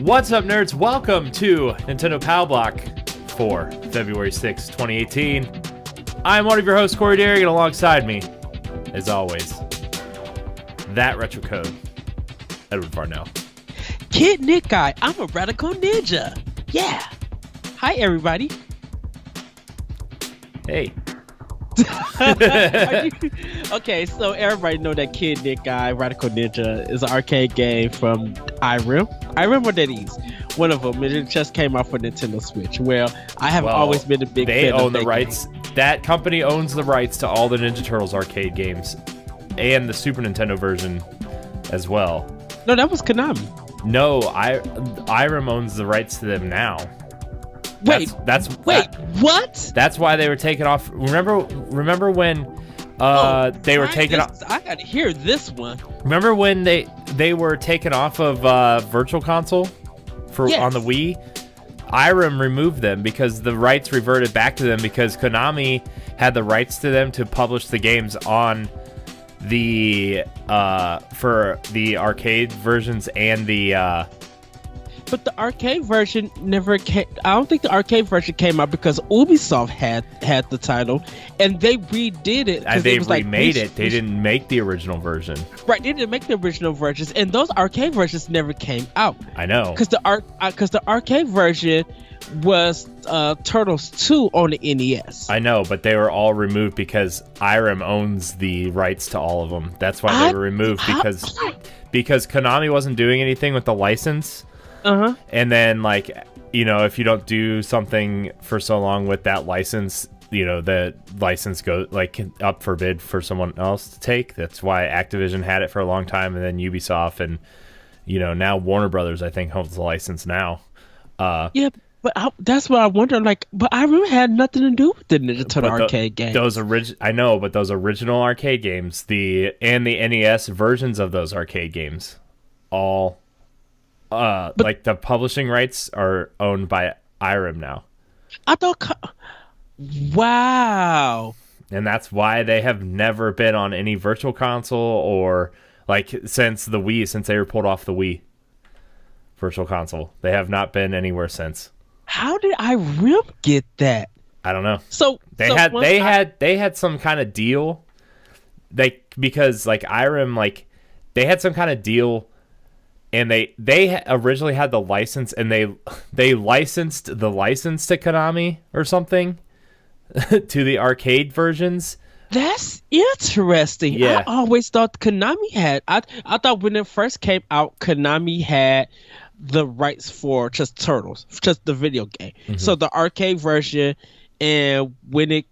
What's up, nerds? Welcome to Nintendo Pow Block for February 6, 2018. I'm one of your hosts, Corey Derrick, and alongside me, as always, that retro code, Edward Farnell. Kid Nick Guy, I'm a radical ninja. Yeah. Hi, everybody. Hey. Okay, so everybody know that Kid Nick Guy, Radical Ninja, is an arcade game from IIII. IIII or Deadies. One of them. It just came out for Nintendo Switch. Well, I have always been a big fan of They own the rights. That company owns the rights to all the Ninja Turtles arcade games and the Super Nintendo version as well. No, that was Konami. No, IIII owns the rights to them now. Wait, what? That's why they were taken off. Remember when they were taken off? I gotta hear this one. Remember when they were taken off of Virtual Console on the Wii? IIII removed them because the rights reverted back to them because Konami had the rights to them to publish the games on the for the arcade versions and the. But the arcade version never came. I don't think the arcade version came out because Ubisoft had the title, and they redid it. And they remade it. They didn't make the original version. Right, they didn't make the original versions, and those arcade versions never came out. I know. Because the arcade version was Turtles 2 on the NES. I know, but they were all removed because IIII owns the rights to all of them. That's why they were removed because Konami wasn't doing anything with the license. Uh-huh. And then, like, you know, if you don't do something for so long with that license, you know, the license goes, like, up for bid for someone else to take. That's why Activision had it for a long time, and then Ubisoft, and, you know, now Warner Brothers, I think, holds the license now. Yeah, but that's what I wonder, like, but I really had nothing to do with the Ninja Turtle arcade games. I know, but those original arcade games, the NES versions of those arcade games, all... like the publishing rights are owned by IIII now. I thought, wow. And that's why they have never been on any virtual console or like since the Wii, since they were pulled off the Wii virtual console. They have not been anywhere since. How did IIII get that? I don't know. So they had some kind of deal. Because like IIII, like they had some kind of deal. And they originally had the license, and they licensed the license to Konami or something to the arcade versions. That's interesting. Yeah. I always thought Konami had. I thought when it first came out, Konami had the rights for just Turtles, just the video game. Mm-hmm. So the arcade version, and when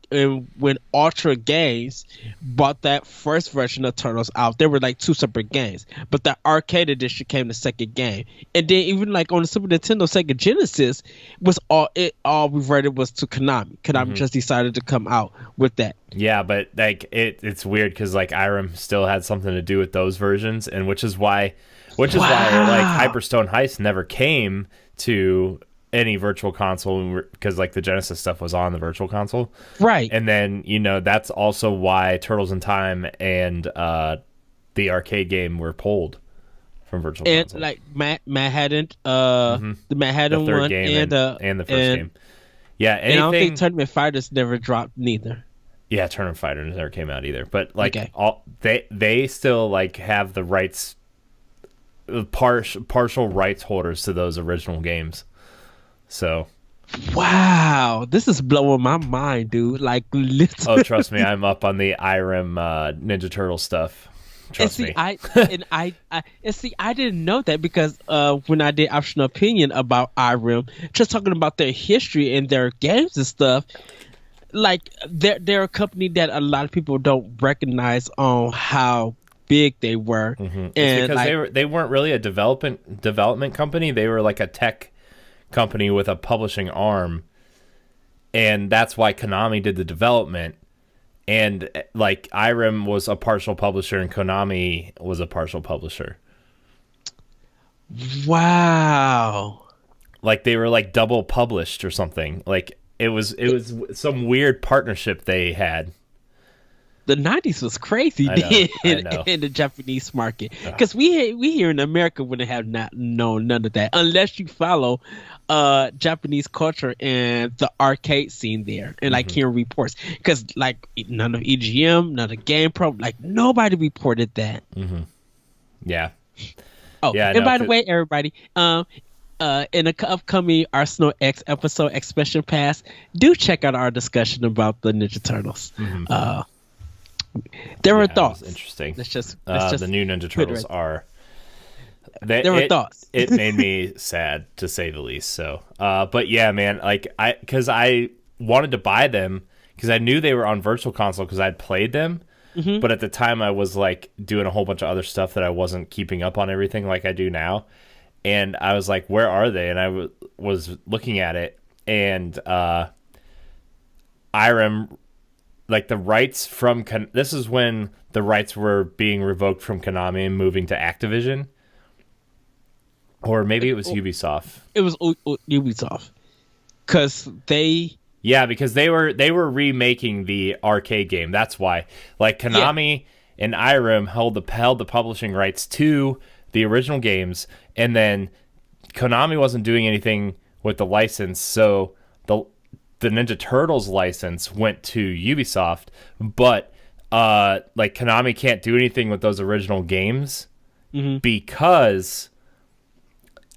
Ultra Games bought that first version of Turtles out, they were like two separate games. But the arcade edition came the second game, and then even like on the Super Nintendo, Sega Genesis was all reverted was to Konami. Konami just decided to come out with that. Yeah, but like it's weird because like IIII still had something to do with those versions, and which is why like Hyperstone Heist never came to any virtual console because like the Genesis stuff was on the virtual console, right? And then, you know, that's also why Turtles in Time and the arcade game were pulled from virtual console. And like Manhattan, the Manhattan the third one, game and the first game. Yeah, anything. And I don't think Tournament Fighters never dropped neither. Yeah, Tournament Fighters never came out either. But like they still like have the rights, partial rights holders to those original games. So, wow, this is blowing my mind, dude. Like, literally. Oh, trust me, I'm up on the IIII Ninja Turtle stuff. Trust me. I didn't know that because when I did Optional Opinion about IIII, just talking about their history and their games and stuff, like they're a company that a lot of people don't recognize on how big they were, and because like, they weren't really a development company. They were like a tech company with a publishing arm, and that's why Konami did the development, and like IIII was a partial publisher and Konami was a partial publisher. Wow. Like they were like double published or something. Like it was some weird partnership they had. the 90s was crazy in the Japanese market, because we here in America wouldn't have not known none of that unless you follow Japanese culture and the arcade scene there, and like hearing reports, because like none of EGM, none of GamePro, like nobody reported that. Yeah. Oh, yeah, and by the way, everybody, in the upcoming Arsenal X episode, Expression Pass, do check out our discussion about the Ninja Turtles. There were thoughts. Interesting. Let's just the new Ninja Turtles are. There were thoughts. It made me sad, to say the least. So, but yeah, man, like because I wanted to buy them because I knew they were on Virtual Console because I'd played them. But at the time, I was like doing a whole bunch of other stuff that I wasn't keeping up on everything like I do now. And I was like, where are they? And I was looking at it, and IIII, like the rights from this is when the rights were being revoked from Konami and moving to Activision, or maybe it was Ubisoft. It was Ubisoft, because they. Yeah, because they were remaking the arcade game. That's why, like Konami and IIII held the publishing rights to the original games, and then Konami wasn't doing anything with the license, so the Ninja Turtles license went to Ubisoft, but like Konami can't do anything with those original games because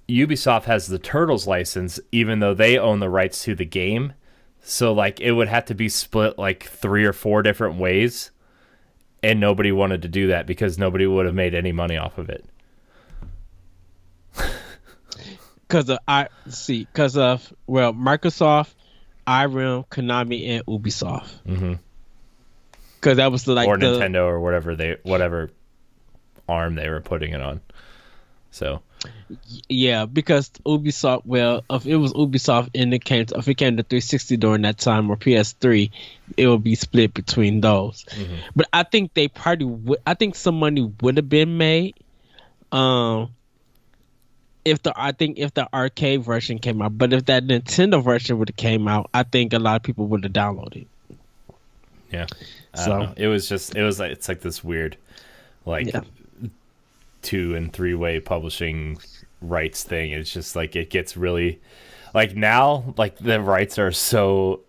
Ubisoft has the Turtles license, even though they own the rights to the game. So like it would have to be split like 3 or 4 different ways, and nobody wanted to do that because nobody would have made any money off of it. Because Microsoft, IIII, Konami, and Ubisoft. Because that was Nintendo or whatever arm they were putting it on. So. Yeah, because Ubisoft. Well, if it was Ubisoft and if it came to 360 during that time or PS3, it would be split between those. But I think they probably would. I think some money would have been made. If the arcade version came out, but if that Nintendo version would have came out, I think a lot of people would have downloaded. Yeah, so it's like this weird, like 2- and 3-way publishing rights thing. It's just like it gets really, like now, like the rights are so.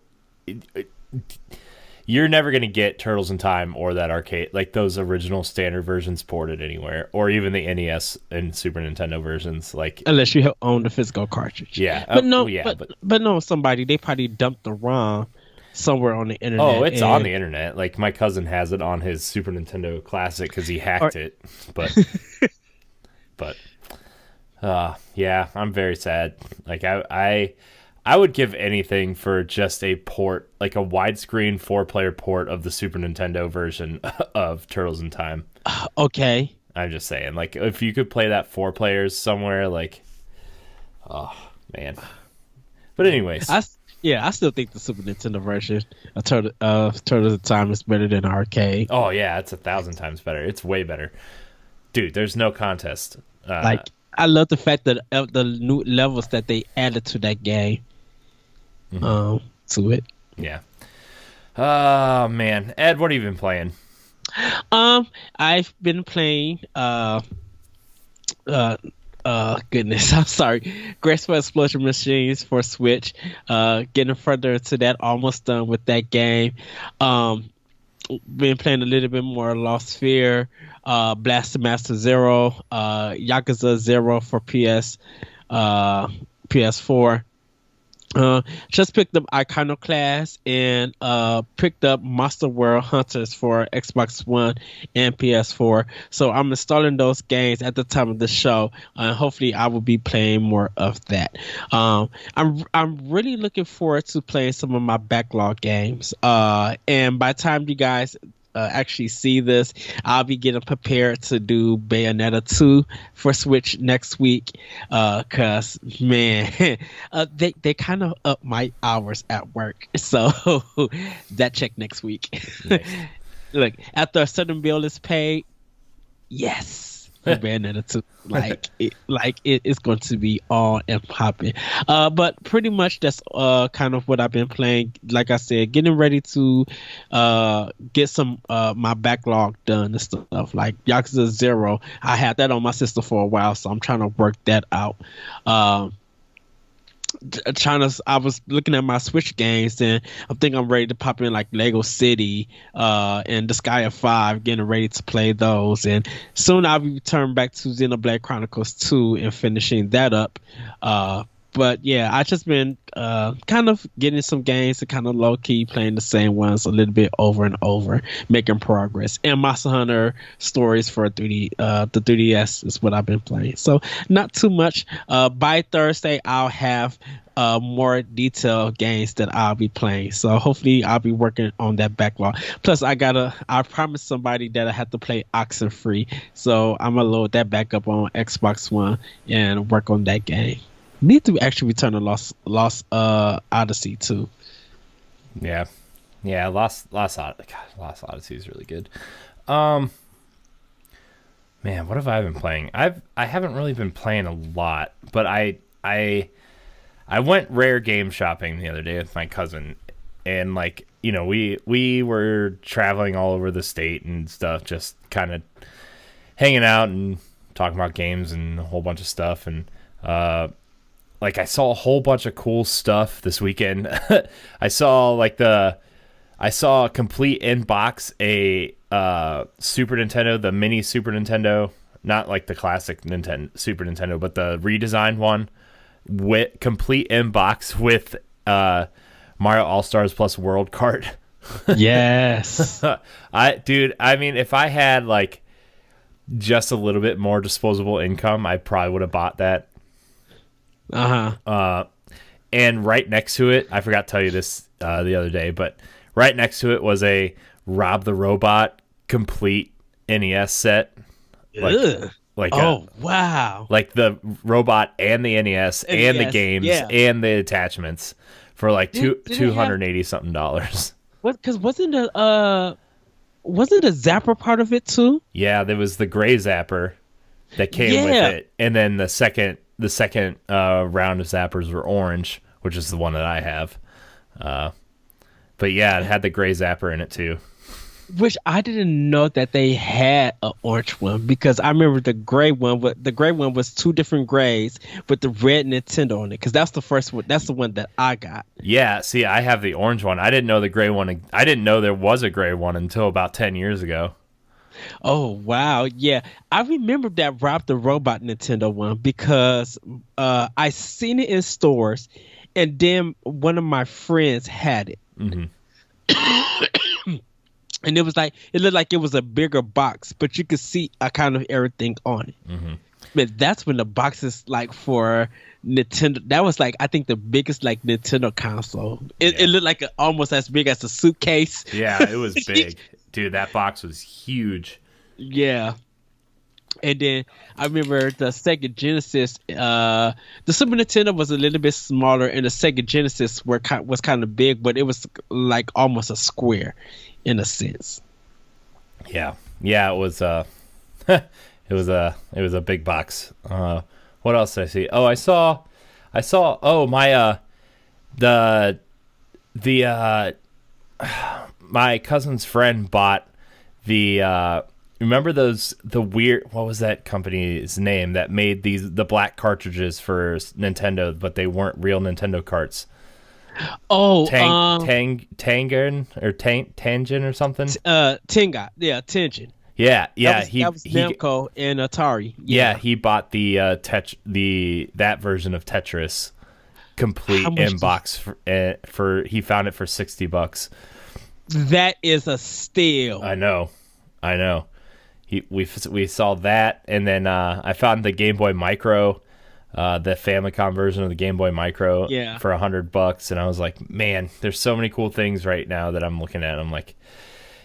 You're never going to get Turtles in Time or that arcade, like those original standard versions ported anywhere, or even the NES and Super Nintendo versions, like unless you own the physical cartridge. Yeah, but no, somebody they probably dumped the ROM somewhere on the internet. Oh, it's on the internet. Like my cousin has it on his Super Nintendo Classic because he hacked it. But, yeah, I'm very sad. Like I would give anything for just a port, like a widescreen 4-player port of the Super Nintendo version of Turtles in Time. Okay. I'm just saying, like, if you could play that 4 players somewhere, like, oh, man. But anyways. I still think the Super Nintendo version of Turtles in Time is better than arcade. Oh, yeah, it's 1,000 times better. It's way better. Dude, there's no contest. I love the fact that the new levels that they added to that game. To it. Yeah. Oh man, Ed, what have you been playing? I've been playing. Goodness, I'm sorry. Graceful Explosion Machines for Switch. Getting further into that, almost done with that game. Been playing a little bit more Lost Sphere, Blaster Master Zero, Yakuza 0 for PS4. Just picked up Iconoclast and picked up Monster World Hunters for Xbox One and PS4. So I'm installing those games at the time of the show, and hopefully I will be playing more of that. I'm really looking forward to playing some of my backlog games. And by the time you guys actually see this, I'll be getting prepared to do Bayonetta 2 for Switch next week, cause man, they kind of up my hours at work, so that check next week. Nice. Look, after a certain bill is paid, yes, for Bayonetta 2. It's going to be on and popping. But pretty much that's kind of what I've been playing. Like I said, getting ready to get some my backlog done and stuff. Like Yakuza 0, I had that on my system for a while, so I'm trying to work that out. I was looking at my Switch games, and I think I'm ready to pop in like Lego City and Disgaea 5, getting ready to play those. And soon I'll be returning back to Xenoblade Chronicles 2 and finishing that up. But yeah, I just been kind of getting some games and kind of low key playing the same ones a little bit over and over, making progress. And Monster Hunter Stories for the 3DS is what I've been playing. So not too much. By Thursday, I'll have more detailed games that I'll be playing. So hopefully I'll be working on that backlog. Plus I promised somebody that I had to play Oxenfree. So I'm gonna load that back up on Xbox One and work on that game. Need to actually return to Lost Odyssey too. Yeah, Lost Odyssey is really good. Man, what have I been playing? I haven't really been playing a lot, but I went rare game shopping the other day with my cousin, and like, you know, we were traveling all over the state and stuff, just kind of hanging out and talking about games and a whole bunch of stuff. And like, I saw a whole bunch of cool stuff this weekend. I saw a complete in-box Super Nintendo, the mini Super Nintendo, not like the classic Super Nintendo, but the redesigned one, with complete in-box with Mario All-Stars plus World Kart. Yes. I mean, if I had like just a little bit more disposable income, I probably would have bought that. And right next to it, I forgot to tell you this the other day, but right next to it was a Rob the Robot complete NES set. Wow! Like the robot and the NES and the games and the attachments for like $280 something. What? Because wasn't a zapper part of it too? Yeah, there was the gray zapper that came with it, and then the second round of zappers were orange, which is the one that I have. But yeah, it had the gray zapper in it too. Which I didn't know that they had an orange one, because I remember the gray one. But the gray one was two different grays with the red Nintendo on it. Because that's the first one. That's the one that I got. Yeah, see, I have the orange one. I didn't know the gray one. I didn't know there was a gray one until about 10 years ago. Oh wow, yeah, I remember that Rob the Robot Nintendo one, because I seen it in stores, and then one of my friends had it. Mm-hmm. And it looked like it was a bigger box, but you could see a kind of everything on it. Mm-hmm. But that's when the boxes like for Nintendo, that was like, I think the biggest like Nintendo console. It looked like almost as big as a suitcase. Yeah, it was big. Dude, that box was huge. Yeah. And then I remember the Sega Genesis, the Super Nintendo was a little bit smaller, and the Sega Genesis was kind of big, but it was like almost a square in a sense. Yeah, it was it was a big box. What else did I see? Oh, I saw my cousin's friend bought the remember the weird, what was that company's name that made the black cartridges for Nintendo, but they weren't real Nintendo carts? Oh, Tangen or Tangent or something. Tenga, yeah, Tengen. Yeah. That was Namco and Atari. Yeah, he bought that version of Tetris complete in box for he found it for $60. That is a steal. I know. We saw that, and then I found the Game Boy Micro, the Famicom version of the Game Boy Micro, for $100, and I was like, man, there's so many cool things right now that I'm looking at. I'm like,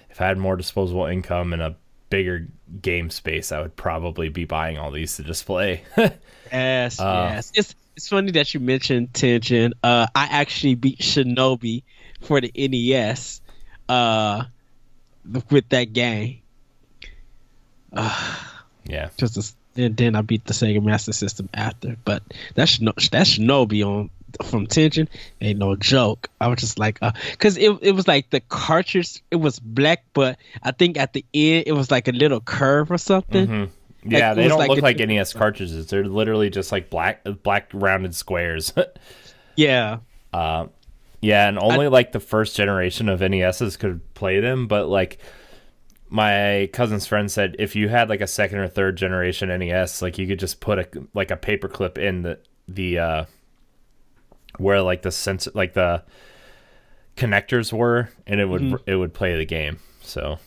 if I had more disposable income and a bigger game space, I would probably be buying all these to display. Yes. It's funny that you mentioned Tengen. I actually beat Shinobi for the NES with that game. Yeah. And then I beat the Sega Master System after. But that Shinobi on from Tension ain't no joke. I was just like, because it was like the cartridge, it was black, but I think at the end it was like a little curve or something. Mm-hmm. Yeah, like, they don't look like NES cartridges. They're literally just like black rounded squares. Yeah. Yeah, and only like the first generation of NESs could play them, but like my cousin's friend said if you had like a second or third generation NES, like you could just put a paper clip in the where like the sensor, like the connectors were, and it would play the game. So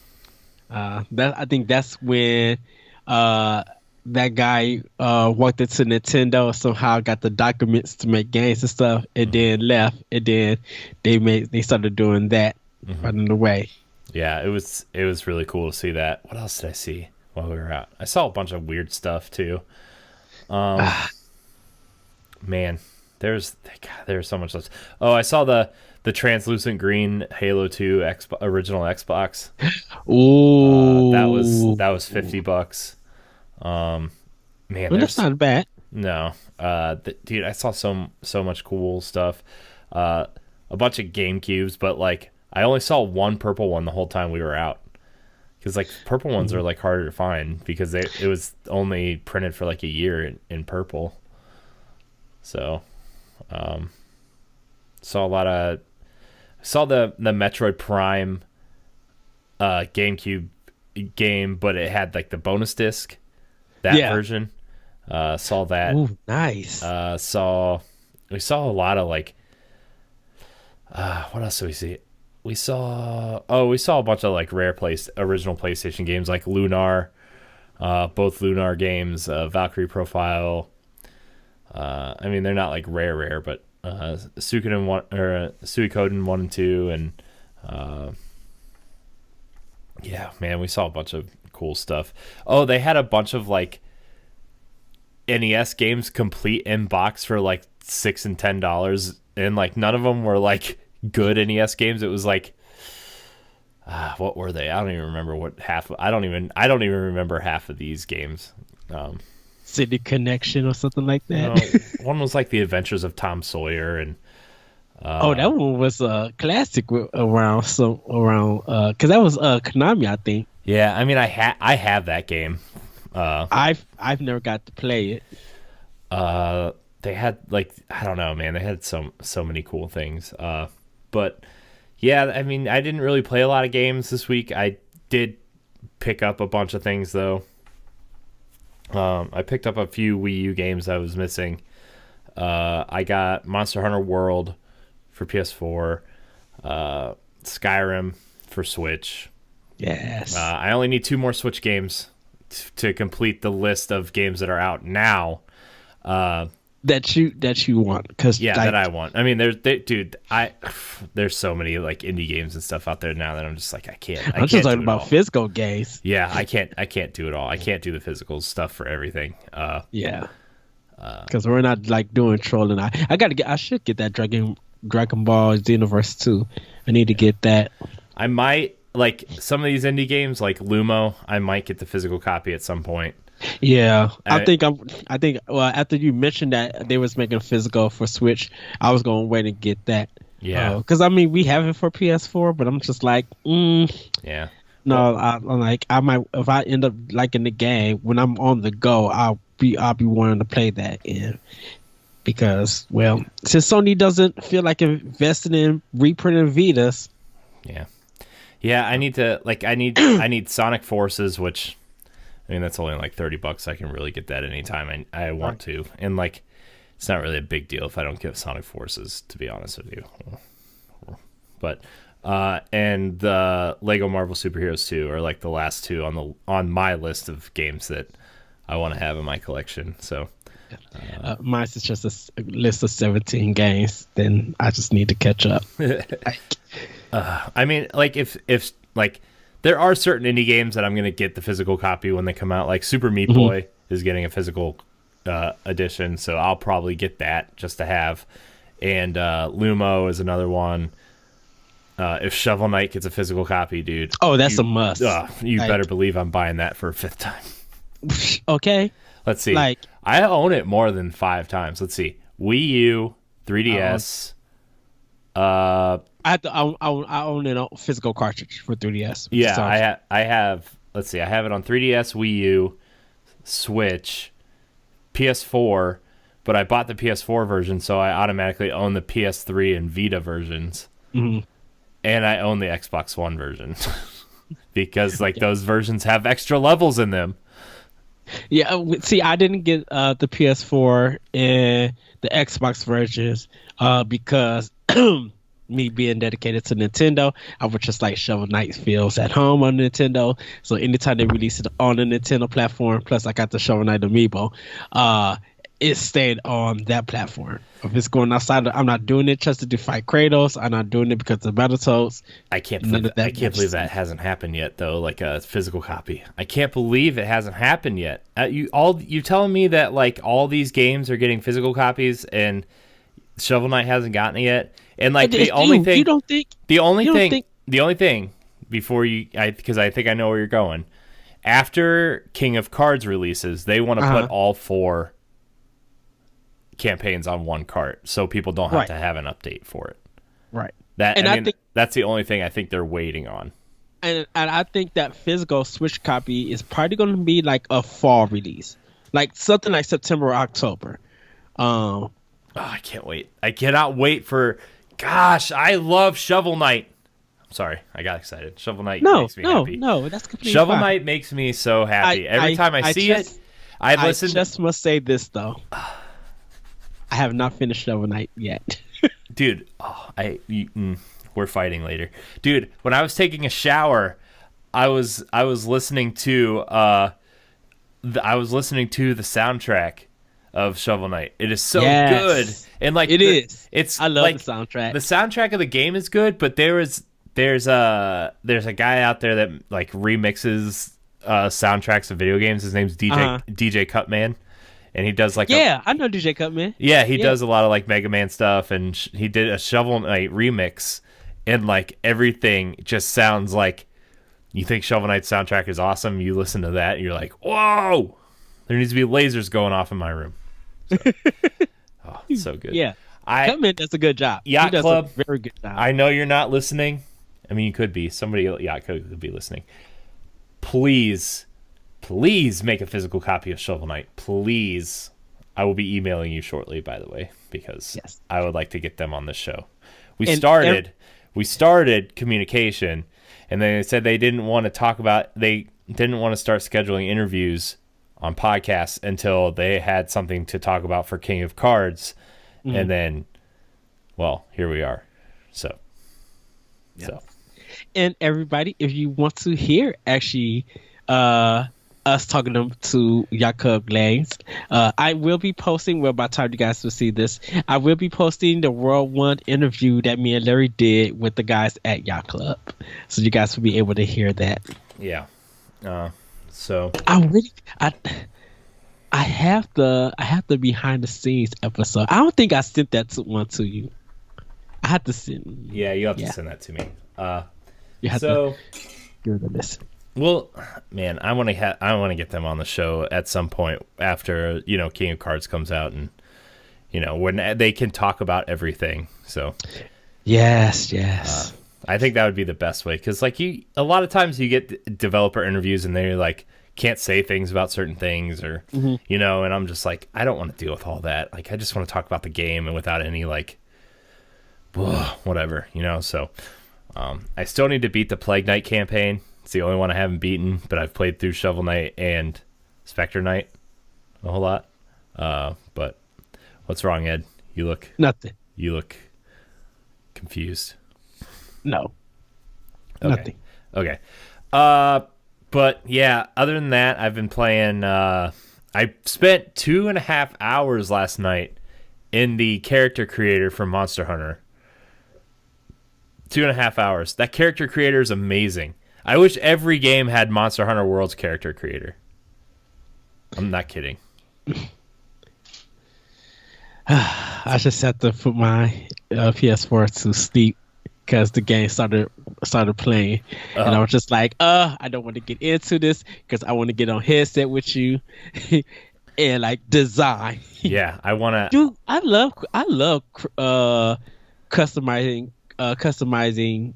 that I think that's when that guy walked into Nintendo, somehow got the documents to make games and stuff, and then left, and then they started doing that running away. Yeah, it was really cool to see that. What else did I see while we were out? I saw a bunch of weird stuff too. Man, there's so much stuff. Oh, I saw the translucent green Halo 2 original Xbox. Ooh, that was $50. Man, well, that's not bad. No, dude, I saw so much cool stuff. A bunch of GameCubes, but like I only saw one purple one the whole time we were out. Because like purple ones are like harder to find because it was only printed for like a year in purple. So, saw the Metroid Prime GameCube game, but it had like the bonus disc, that version. Saw that. Ooh, nice. We saw a lot of like what else did we see? We saw a bunch of like original PlayStation games like Lunar, both Lunar games, Valkyrie Profile. I mean, they're not like rare, but Suikoden 1 and 2, and yeah, man, we saw a bunch of cool stuff. Oh, they had a bunch of like NES games complete in box for like $6 and $10, and like none of them were like good NES games. It was like what were they? I don't even remember what half. I don't even remember half of these games. City Connection or something like that. One was like The Adventures of Tom Sawyer, and that one was a classic around because that was Konami, I think. Yeah, I mean, I have that game. I've never got to play it. They had like, I don't know, man. They had so many cool things. But yeah, I mean, I didn't really play a lot of games this week. I did pick up a bunch of things though. I picked up a few Wii U games I was missing. I got Monster Hunter World for PS4, Skyrim for Switch. Yes. I only need 2 more Switch games to complete the list of games that are out now. That you want, that I want. I mean, there's so many like indie games and stuff out there now that I'm just like I can't. I'm just talking about physical games. Yeah, I can't do it all. I can't do the physical stuff for everything. Yeah, because we're not like doing trolling. I should get that Dragon Ball Xenoverse 2. I need to get that. I might like some of these indie games like Lumo. I might get the physical copy at some point. Yeah, I think well, after you mentioned that they was making a physical for Switch, I was going to wait and get that. Yeah, because I mean we have it for PS4, but I'm just like, yeah. No, I'm like I might, if I end up liking the game when I'm on the go, I'll be wanting to play that in, because well, since Sony doesn't feel like investing in reprinting Vitas. Yeah, I need to I need Sonic Forces, which. I mean, that's only like $30. I can really get that anytime I want to. And like, it's not really a big deal if I don't get Sonic Forces, to be honest with you. But, and the Lego Marvel Superheroes 2 are like the last 2 on my list of games that I want to have in my collection. So, mine's is just a list of 17 games. Then I just need to catch up. I mean, like if like, there are certain indie games that I'm going to get the physical copy when they come out. Like Super Meat Boy is getting a physical edition, so I'll probably get that just to have. And Lumo is another one. If Shovel Knight gets a physical copy, dude. Oh, that's a must. You better believe I'm buying that for a 5th time. Okay. Let's see. Like, I own it more than 5 times. Let's see. Wii U, 3DS. I own it on physical cartridge for 3DS. Yeah, I have. Let's see. I have it on 3DS, Wii U, Switch, PS4. But I bought the PS4 version, so I automatically own the PS3 and Vita versions. Mm-hmm. And I own the Xbox One version because like those versions have extra levels in them. Yeah, see, I didn't get the PS4 and the Xbox versions because me being dedicated to Nintendo, I would just like Shovel Knight feels at home on Nintendo. So anytime they release it on the Nintendo platform, plus I got the Shovel Knight amiibo, it stayed on that platform. If it's going outside, I'm not doing it just to fight Kratos. I'm not doing it because of Battletoads. I can't believe that hasn't happened yet, though. Like a physical copy. I can't believe it hasn't happened yet. You telling me that like all these games are getting physical copies and Shovel Knight hasn't gotten it yet? And like the only thing before you, because I think I know where you're going. After King of Cards releases, they want to put all 4 campaigns on one cart, so people don't have to have an update for it. Right. I think that's the only thing I think they're waiting on. And I think that physical Switch copy is probably going to be like a fall release, like something like September or October. I can't wait. I cannot wait for. Gosh, I love Shovel Knight. I'm sorry, I got excited. Shovel Knight makes me happy. No, that's completely Shovel fine. Knight makes me so happy. Every time I see it, I listen. I just must say this though. I have not finished Shovel Knight yet. Dude, we're fighting later. Dude, when I was taking a shower, I was listening to the soundtrack of Shovel Knight. It is so good. And like I love like, the soundtrack. The soundtrack of the game is good, but there's a guy out there that like remixes soundtracks of video games. His name's DJ Cutman. And he does like I know DJ Cutman. Yeah, he does a lot of like Mega Man stuff, and he did a Shovel Knight remix, and like everything just sounds like you think Shovel Knight's soundtrack is awesome. You listen to that, and you're like, whoa! There needs to be lasers going off in my room. So good. Yeah, Cutman does a good job. Yacht Club, a very good job. I know you're not listening. I mean, you could be. Somebody at Yacht Club could be listening. Please make a physical copy of Shovel Knight. Please. I will be emailing you shortly, by the way, because I would like to get them on the show. We started communication, and they said they didn't want to start scheduling interviews on podcasts until they had something to talk about for King of Cards. Mm-hmm. And then, well, here we are. So. And everybody, if you want to hear actually us talking to Jakob Langs, I will be posting, well, by the time you guys will see this, I will be posting the World 1 interview that me and Larry did with the guys at Yacht Club. So you guys will be able to hear that. Yeah. So I have the behind the scenes episode. I don't think I sent that one to you. I have to send. Yeah, you have to send that to me. You have to give it a listen. Well, man, I want to get them on the show at some point after King of Cards comes out, and when they can talk about everything. So yes. I think that would be the best way, because like a lot of times you get developer interviews and they're like can't say things about certain things, or and I'm just like, I don't want to deal with all that. Like I just want to talk about the game and without any like whatever, So I still need to beat the Plague Knight campaign. It's the only one I haven't beaten, but I've played through Shovel Knight and Spectre Knight a whole lot. But what's wrong, Ed? You look confused. No. Okay. Nothing. Okay. But yeah, other than that, I've been playing. I spent 2.5 hours last night in the character creator from Monster Hunter. 2.5 hours. That character creator is amazing. I wish every game had Monster Hunter World's character creator. I'm not kidding. I just have to put my PS4 to sleep because the game started playing, and I was just like, I don't want to get into this because I want to get on headset with you, and like design. Yeah, I want to. Dude, I love customizing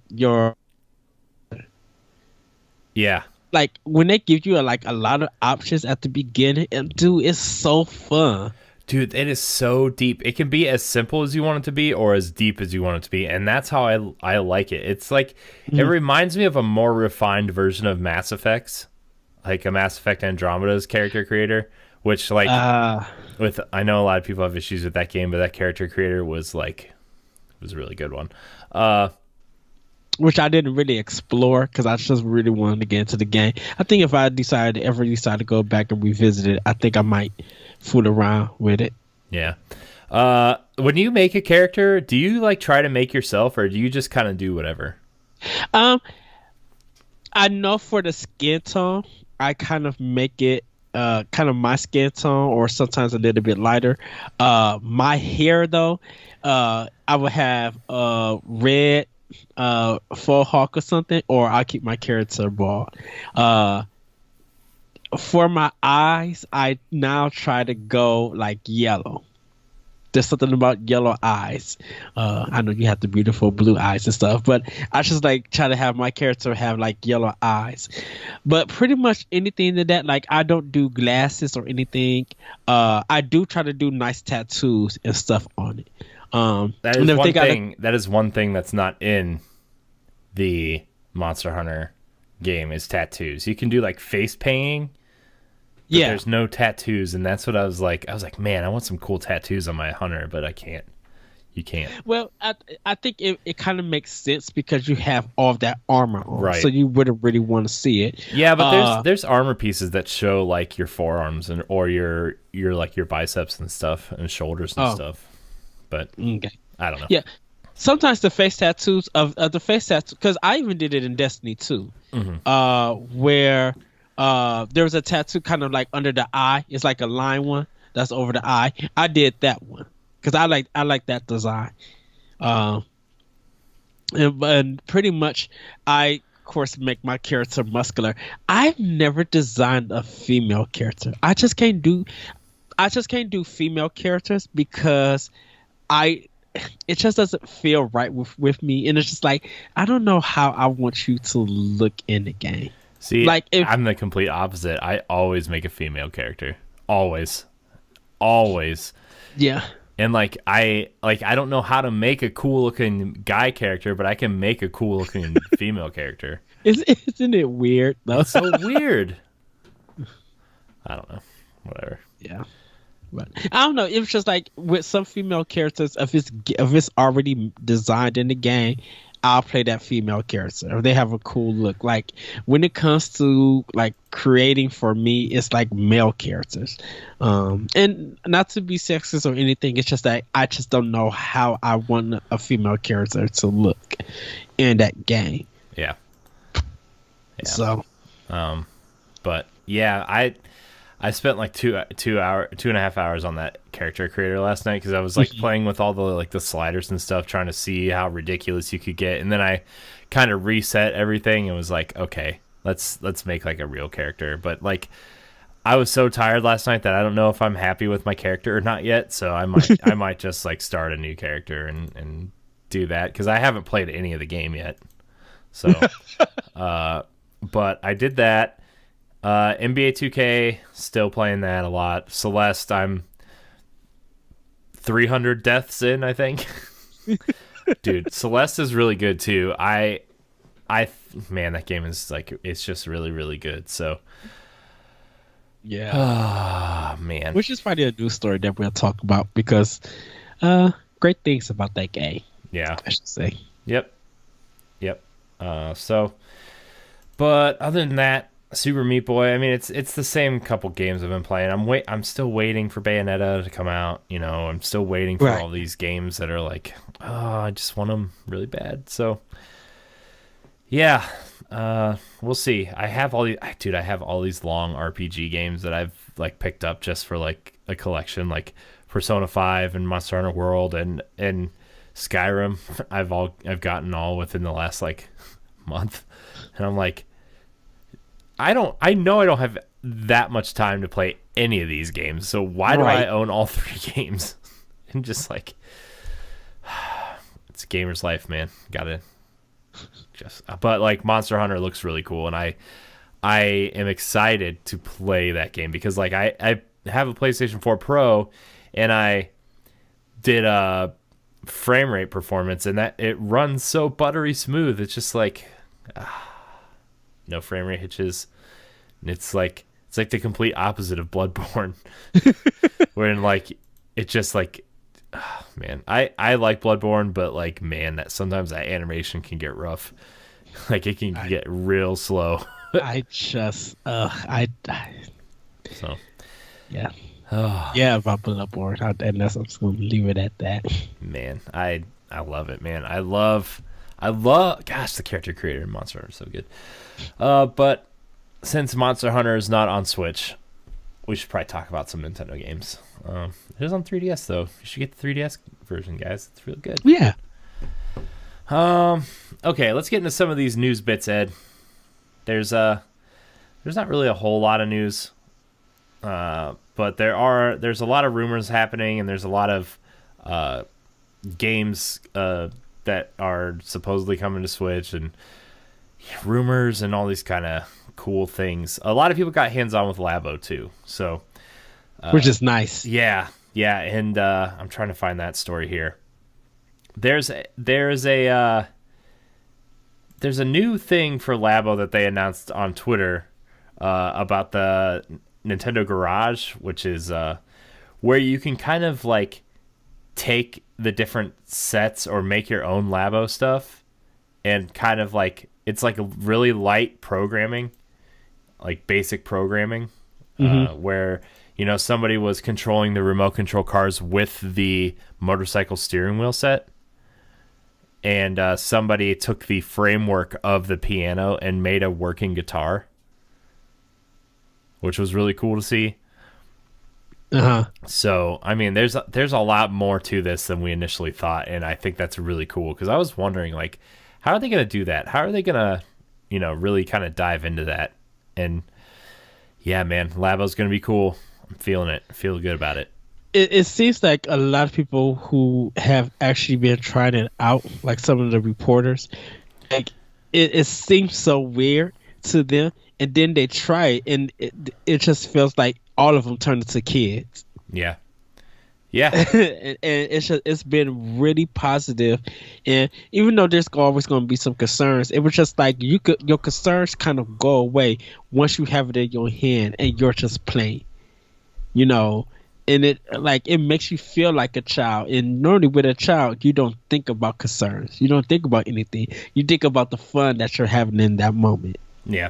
your Yeah. like when they give you like a lot of options at the beginning, and dude, it's so fun. Dude, it is so deep. It can be as simple as you want it to be or as deep as you want it to be. And that's how I like it. It's like, it reminds me of a more refined version of Mass Effects, like a Mass Effect Andromeda's character creator, which like, I know a lot of people have issues with that game, but that character creator was a really good one. Which I didn't really explore because I just really wanted to get into the game. I think if I ever decide to go back and revisit it, I think I might fool around with it. Yeah. When you make a character, do you like try to make yourself, or do you just kind of do whatever? I know for the skin tone, I kind of make it kind of my skin tone, or sometimes a little bit lighter. My hair though, I would have red faux hawk or something, or I keep my character bald. For my eyes, I now try to go like yellow. There's something about yellow eyes. I know you have the beautiful blue eyes and stuff, but I just like try to have my character have like yellow eyes. But pretty much anything that like I don't do glasses or anything. I do try to do nice tattoos and stuff on it. That is one thing. That is one thing that's not in the Monster Hunter game is tattoos. You can do like face painting. But there's no tattoos, and that's what I was like. I was like, man, I want some cool tattoos on my hunter, but I can't. You can't. Well, I think it kind of makes sense because you have all of that armor on, right? So you wouldn't really want to see it. Yeah, but there's armor pieces that show like your forearms or your like your biceps and stuff and shoulders and stuff. But okay. I don't know. Yeah, sometimes the face tattoos of the face tattoo, because I even did it in Destiny 2, where there was a tattoo kind of like under the eye. It's like a line one that's over the eye. I did that one because I like that design. And pretty much I of course make my character muscular. I've never designed a female character. I just can't do female characters because it just doesn't feel right with me, and it's just like I don't know how I want you to look in the game. See, like I'm the complete opposite. I always make a female character. Always. Yeah. And I don't know how to make a cool looking guy character, but I can make a cool looking female character. Isn't it weird though? It's so weird. I don't know. Whatever. Yeah. But I don't know. It's just like with some female characters, if it's already designed in the game, I'll play that female character if they have a cool look. Like when it comes to like creating, for me, it's like male characters. And not to be sexist or anything, it's just that I just don't know how I want a female character to look in that game. Yeah. So, but yeah, I spent like 2.5 hours on that character creator last night because I was like playing with all the sliders and stuff, trying to see how ridiculous you could get, and then I kind of reset everything and was like, okay, let's make like a real character. But like I was so tired last night that I don't know if I'm happy with my character or not yet, so I might just like start a new character and do that because I haven't played any of the game yet. So but I did that. NBA 2K, still playing that a lot. Celeste, I'm 300 deaths in, I think. Dude, Celeste is really good too. Man, that game is like, it's just really, really good. So, yeah. Oh, man. Which is probably a new story that we'll talk about because great things about that game. Yeah. I should say. Yep. But other than that, Super Meat Boy, I mean, it's the same couple games I've been playing. I'm still waiting for Bayonetta to come out. You know, I'm still waiting for all these games that are like, oh, I just want them really bad. So, yeah, we'll see. I have all these long RPG games that I've like picked up just for like a collection, like Persona 5 and Monster Hunter World and Skyrim, I've gotten all within the last like month, and I'm like, I know I don't have that much time to play any of these games, so why do I own all 3 games? And just like, it's a gamer's life, man. Gotta just, but like Monster Hunter looks really cool, and I am excited to play that game because like I have a PlayStation 4 Pro, and I did a frame rate performance, and that it runs so buttery smooth. It's just like no frame rate hitches. And it's like the complete opposite of Bloodborne, where like it just like, oh, man, I like Bloodborne, but like, man, that sometimes that animation can get rough. Like it can get real slow. So yeah. Oh. Yeah, about Bloodborne, and I'm just gonna leave it at that. Man, I love it, man. I love. Gosh, the character creator in Monster Hunter is so good. But since Monster Hunter is not on Switch, we should probably talk about some Nintendo games. It is on 3DS though. You should get the 3DS version, guys. It's really good. Yeah. Okay, let's get into some of these news bits, Ed. There's not really a whole lot of news. But there's a lot of rumors happening, and there's a lot of games that are supposedly coming to Switch, and rumors and all these kind of cool things. A lot of people got hands-on with Labo too, so which is nice. Yeah, and I'm trying to find that story here. There's a new thing for Labo that they announced on Twitter about the Nintendo Garage, which is where you can kind of like take the different sets or make your own Labo stuff, and kind of like it's like a really light programming, like basic programming, where somebody was controlling the remote control cars with the motorcycle steering wheel set, and somebody took the framework of the piano and made a working guitar, which was really cool to see. So, I mean, there's a lot more to this than we initially thought, and I think that's really cool because I was wondering, like, how are they going to do that? How are they going to, really kind of dive into that? And yeah, man, Labo's going to be cool. I'm feeling it. I feel good about it. It seems like a lot of people who have actually been trying it out, like some of the reporters, like it seems so weird to them. And then they try it, and it just feels like all of them turn into kids. Yeah. And it's been really positive. And even though there's always going to be some concerns, it was just like your concerns kind of go away once you have it in your hand and you're just playing. And it makes you feel like a child. And normally with a child, you don't think about concerns. You don't think about anything. You think about the fun that you're having in that moment. Yeah.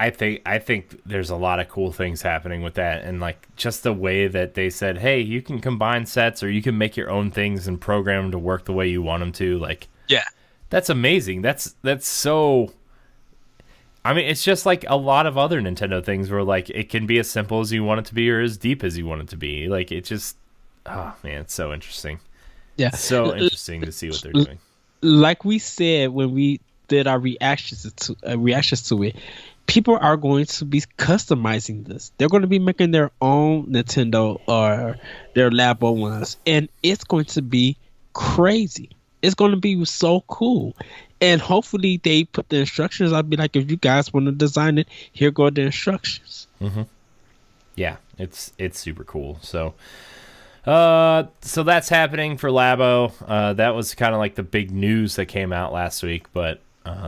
I think there's a lot of cool things happening with that, and like just the way that they said, hey, you can combine sets or you can make your own things and program them to work the way you want them to. Like, yeah, that's amazing. That's so. I mean, it's just like a lot of other Nintendo things where like it can be as simple as you want it to be or as deep as you want it to be. Like it just, oh man, it's so interesting. Yeah, it's so interesting to see what they're doing. Like we said when we did our reactions to it, people are going to be customizing this. They're going to be making their own Nintendo or their Labo ones, and it's going to be crazy. It's going to be so cool. And hopefully they put the instructions. I'll be like, if you guys want to design it, here go the instructions. Mm-hmm. Yeah, it's super cool. So that's happening for Labo. That was kind of like the big news that came out last week, but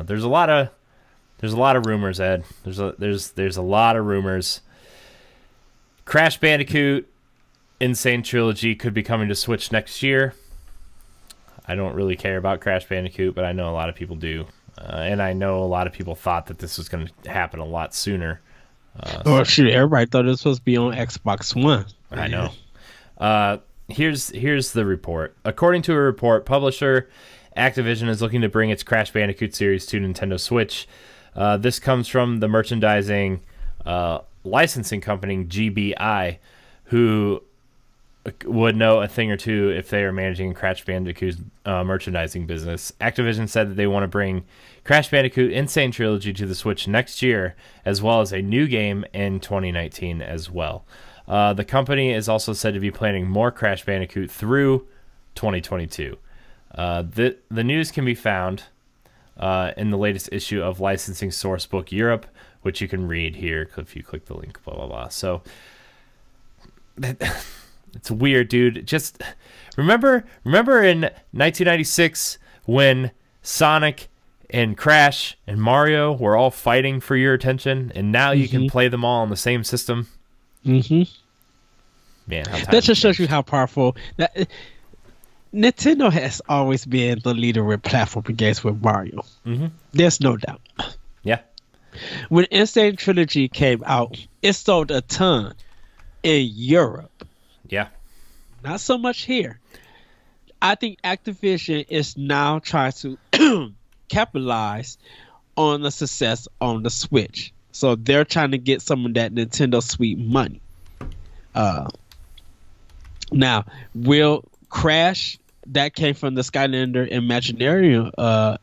there's a lot of rumors, Ed. There's a lot of rumors. Crash Bandicoot Insane Trilogy could be coming to Switch next year. I don't really care about Crash Bandicoot, but I know a lot of people do. And I know a lot of people thought that this was going to happen a lot sooner. Shoot, everybody thought it was supposed to be on Xbox One. I know. Here's the report. According to a report, publisher Activision is looking to bring its Crash Bandicoot series to Nintendo Switch. This comes from the merchandising licensing company GBI, who would know a thing or two if they are managing Crash Bandicoot's merchandising business. Activision said that they want to bring Crash Bandicoot Insane Trilogy to the Switch next year, as well as a new game in 2019 as well. The company is also said to be planning more Crash Bandicoot through 2022. The news can be found in the latest issue of Licensing Sourcebook Europe, which you can read here if you click the link, blah, blah, blah. So it's weird, dude. Just remember in 1996 when Sonic and Crash and Mario were all fighting for your attention, and now you can play them all on the same system. Man, that just shows you how powerful that Nintendo has always been the leader with platform games with Mario. There's no doubt. Yeah. When Insane Trilogy came out, it sold a ton in Europe. Yeah. Not so much here. I think Activision is now trying to capitalize on the success on the Switch. So they're trying to get some of that Nintendo Sweet money. Now, will Crash, that came from the Skylander Imaginarium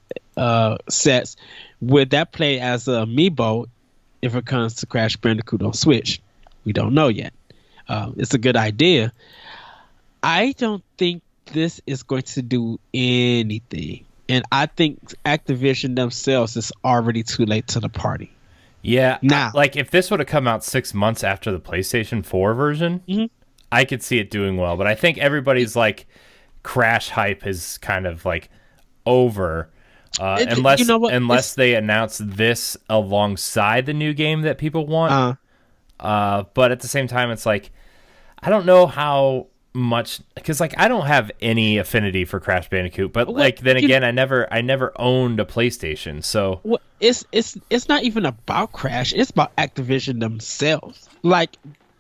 sets, would that play as a amiibo if it comes to Crash Bandicoot on Switch? We don't know yet. It's a good idea. I don't think this is going to do anything. And I think Activision themselves is already too late to the party. Yeah. Now, like if this would have come out 6 months after the PlayStation 4 version, I could see it doing well. But I think everybody's like Crash hype is kind of like over. Unless they announce this alongside the new game that people want. But at the same time, it's like, I don't know how much, because like I don't have any affinity for Crash Bandicoot, but like then again, I never owned a PlayStation, so it's not even about Crash. It's about Activision themselves. Like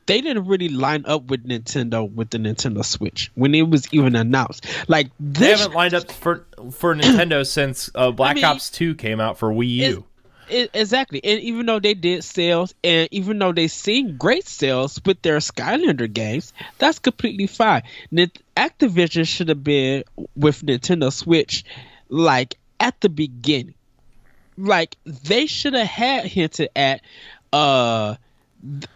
they didn't really line up with Nintendo with the Nintendo Switch when it was even announced. Like they haven't lined up for Nintendo since Black Ops 2 came out for Wii U. Exactly. And even though they did sales, and even though they seen great sales with their Skylander games, that's completely fine. Activision should have been with Nintendo Switch like at the beginning. Like they should have had hinted at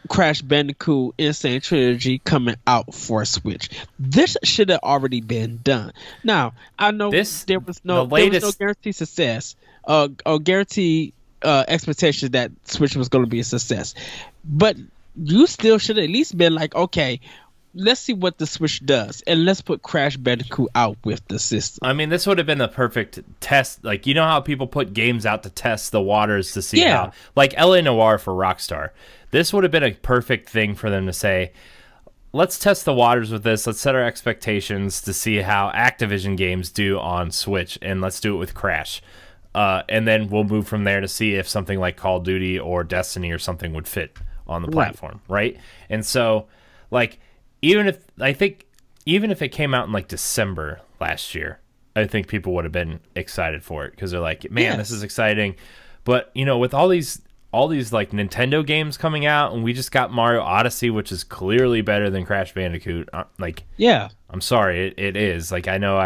Crash Bandicoot Insane Trilogy coming out for Switch. This should have already been done. Now, I know there was no guaranteed success or guaranteed expectation that Switch was going to be a success, but you still should at least been like, okay, let's see what the Switch does, and let's put Crash Bandicoot out with the system. I mean, this would have been the perfect test. Like, you know how people put games out to test the waters to see how, like LA Noire for Rockstar. This would have been a perfect thing for them to say, let's test the waters with this. Let's set our expectations to see how Activision games do on Switch, and let's do it with Crash. And then we'll move from there to see if something like Call of Duty or Destiny or something would fit on the platform, right? And so, like, even if it came out in like December last year, I think people would have been excited for it because they're like, man, this is exciting. But you know, with all these like Nintendo games coming out, and we just got Mario Odyssey, which is clearly better than Crash Bandicoot. I'm sorry, it is. Like, I know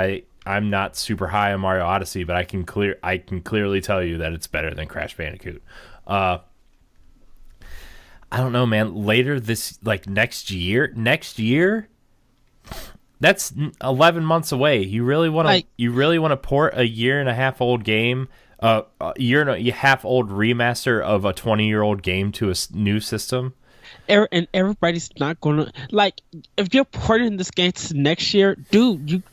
I'm not super high on Mario Odyssey, but I can clearly tell you that it's better than Crash Bandicoot. I don't know, man. Later this, like next year, that's 11 months away. You really want to port a year and a half old game, a year and a half old remaster of a 20-year-old game to a new system? And everybody's not gonna, like, if you're porting this game to next year, dude,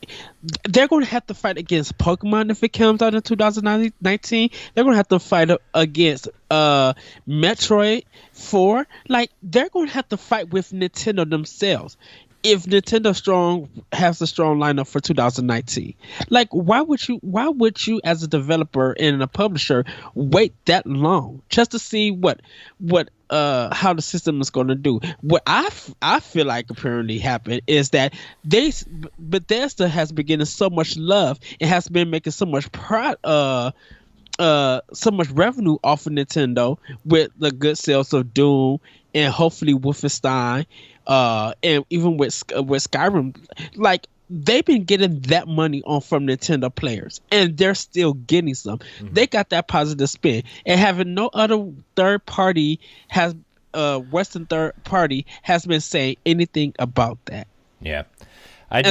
they're gonna have to fight against Pokemon if it comes out in 2019. They're gonna have to fight against Metroid 4. Like, they're gonna have to fight with Nintendo themselves if Nintendo has a strong lineup for 2019. Like, why would you as a developer and a publisher wait that long just to see how the system is going to do? What I feel like apparently happened is that Bethesda has been getting so much love and has been making so much so much revenue off of Nintendo with the good sales of Doom and hopefully Wolfenstein, and even with Skyrim, like they've been getting that money on from Nintendo players, and they're still getting some. They got that positive spin, and having no other third party has Western third party has been saying anything about that. Yeah,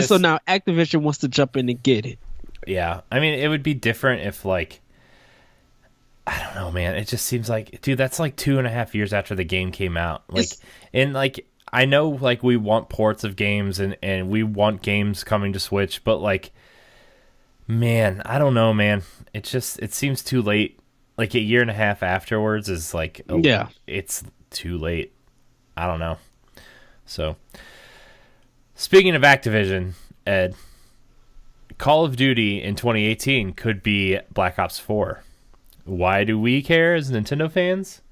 so now Activision wants to jump in and get it. Yeah, I mean, it would be different if, like, I don't know, man. It just seems like, dude, that's like 2.5 years after the game came out. Like, and like, I know, like, we want ports of games and we want games coming to Switch, but like, man, I don't know, man. It seems too late. Like, 1.5 years afterwards is like, it's too late. I don't know. So, speaking of Activision, Ed, Call of Duty in 2018 could be Black Ops 4. Why do we care as Nintendo fans?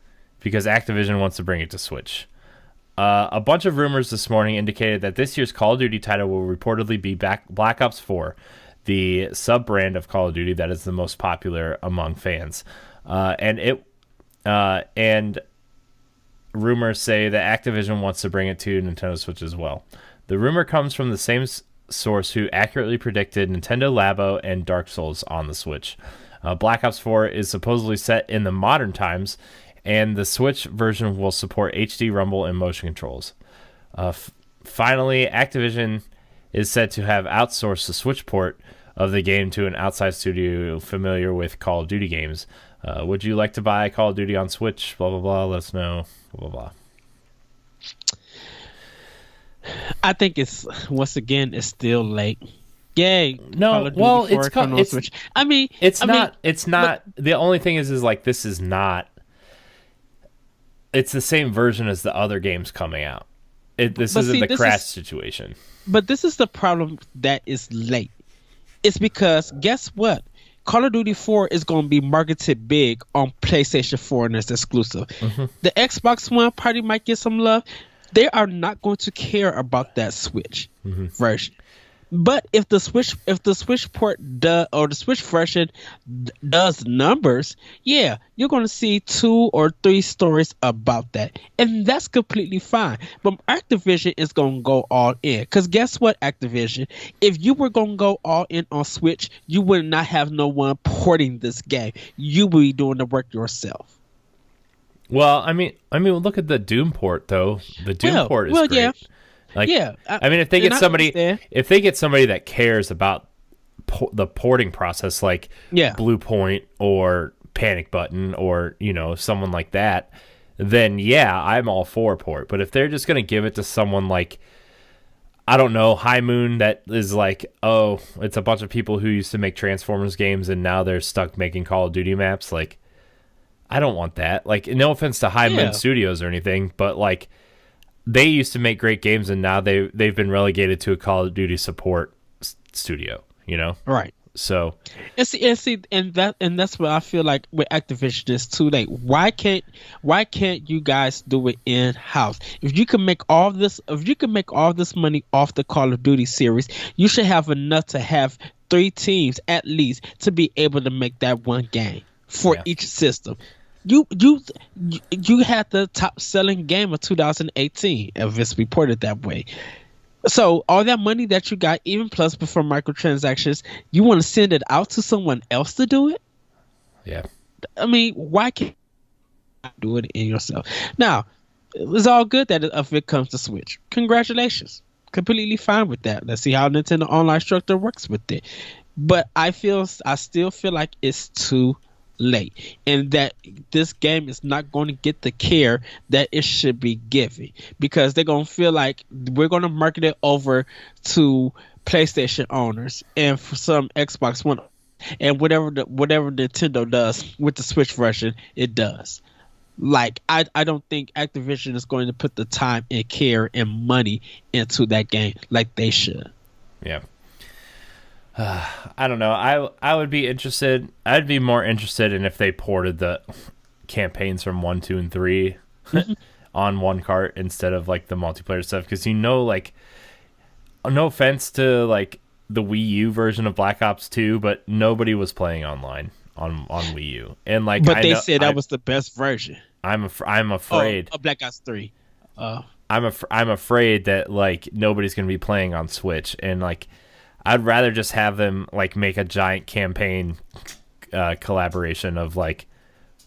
Because Activision wants to bring it to Switch. A bunch of rumors this morning indicated that this year's Call of Duty title will reportedly be Black Ops 4, the sub-brand of Call of Duty that is the most popular among fans. And rumors say that Activision wants to bring it to Nintendo Switch as well. The rumor comes from the same source who accurately predicted Nintendo Labo and Dark Souls on the Switch. Black Ops 4 is supposedly set in the modern times, and the Switch version will support HD rumble and motion controls. Finally, Activision is said to have outsourced the Switch port of the game to an outside studio familiar with Call of Duty games. Would you like to buy Call of Duty on Switch? Blah, blah, blah. Let us know. Blah, blah, blah. I think it's still late. Yay! No, well, it's Switch. I mean, it's not. But the only thing is like this is not. It's the same version as the other games coming out. This isn't the Crash situation. But this is the problem that is late. It's because guess what? Call of Duty 4 is going to be marketed big on PlayStation 4 and it's exclusive. Mm-hmm. The Xbox One party might get some love. They are not going to care about that Switch version. But if the Switch port or the Switch version does numbers, yeah, you're going to see 2 or 3 stories about that, and that's completely fine. But Activision is going to go all in, because guess what, Activision? If you were going to go all in on Switch, you would not have no one porting this game. You would be doing the work yourself. Well, I mean, look at the Doom port though. The Doom port is great. Yeah. Like, yeah, I mean, if they get somebody that cares about the porting process, like Blue Point or Panic Button or someone like that, then yeah, I'm all for port. But if they're just gonna give it to someone like, I don't know, High Moon, that is like, oh, it's a bunch of people who used to make Transformers games and now they're stuck making Call of Duty maps, like, I don't want that. Like, no offense to High Moon Studios or anything, but like, they used to make great games, and now they've been relegated to a Call of Duty support studio. Right? So, and that's what I feel like with Activision is too late. Why can't you guys do it in house? If you can make all this money off the Call of Duty series, you should have enough to have 3 teams at least to be able to make that one game for each system. You had the top selling game of 2018, if it's reported that way. So all that money that you got, even plus before microtransactions, you want to send it out to someone else to do it? Yeah. I mean, why can't you do it in yourself? Now, it's all good that if it comes to Switch. Congratulations. Completely fine with that. Let's see how Nintendo Online structure works with it. But I still feel like it's too late, and that this game is not going to get the care that it should be given, because they're going to feel like we're going to market it over to PlayStation owners and for some Xbox One, and whatever Nintendo does with the Switch version, it does. Like, I don't think Activision is going to put the time and care and money into that game like they should. Yeah. I don't know. I would be interested. I'd be more interested in if they ported the campaigns from 1, 2, and 3 on one cart instead of like the multiplayer stuff. Because like, no offense to like the Wii U version of Black Ops 2, but nobody was playing online on Wii U, and like, but they said that was the best version. I'm afraid. Of Black Ops 3. I'm afraid that like nobody's gonna be playing on Switch, and like I'd rather just have them like make a giant campaign collaboration of like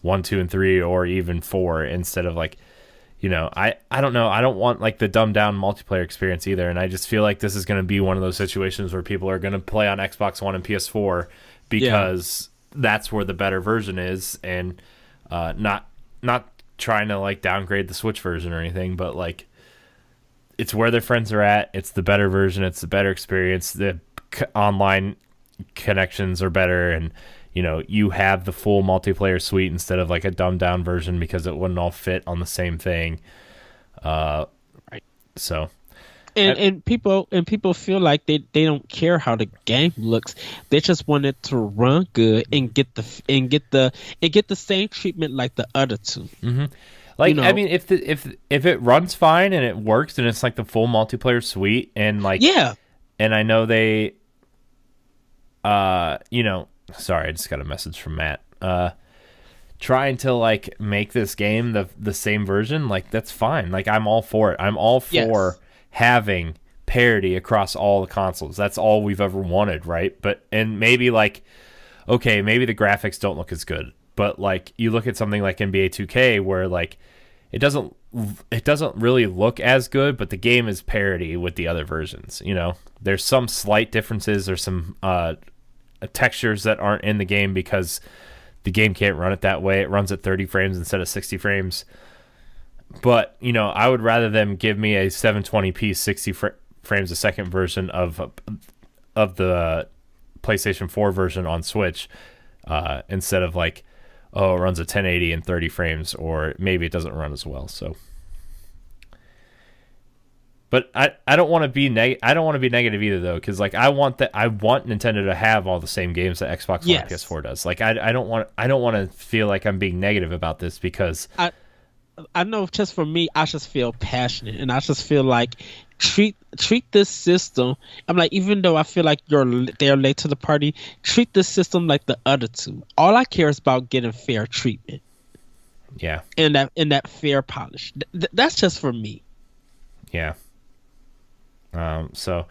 1, 2, and 3, or even 4, instead of like, you know, I don't know. I don't want like the dumbed down multiplayer experience either, and I just feel like this is going to be one of those situations where people are going to play on Xbox One and PS4 because that's where the better version is, and not trying to like downgrade the Switch version or anything, but like it's where their friends are at. It's the better version. It's the better experience. The online connections are better, and you know, you have the full multiplayer suite instead of like a dumbed down version because it wouldn't all fit on the same thing. Right. So, and people feel like they don't care how the game looks. They just want it to run good and get the same treatment like the other two. Mm-hmm. Like, you know, I mean, if it runs fine and it works and it's like the full multiplayer suite, and like, yeah, and I know they, you know. Sorry, I just got a message from Matt. Trying to like make this game the same version, like that's fine. Like I'm all for it. I'm all for having parity across all the consoles. That's all we've ever wanted, right? But and maybe like, okay, maybe the graphics don't look as good, but like you look at something like NBA 2K where like it doesn't really look as good, but the game is parity with the other versions. You know, there's some slight differences or some textures that aren't in the game because the game can't run it that way. It runs at 30 frames instead of 60 frames. But, you know, I would rather them give me a 720p 60 frames a second version of the PlayStation 4 version on Switch instead of like, oh, it runs at 1080 and 30 frames, or maybe it doesn't run as well. So, but I don't want to be negative either though, because like I want Nintendo to have all the same games that Xbox One and PS4 does. Like I don't want to feel like I'm being negative about this, because I know just for me, I just feel passionate, and I just feel like treat this system. I'm like, even though I feel like they're late to the party, treat this system like the other two. All I care is about getting fair treatment. Yeah. And that fair polish. That's just for me. Yeah. So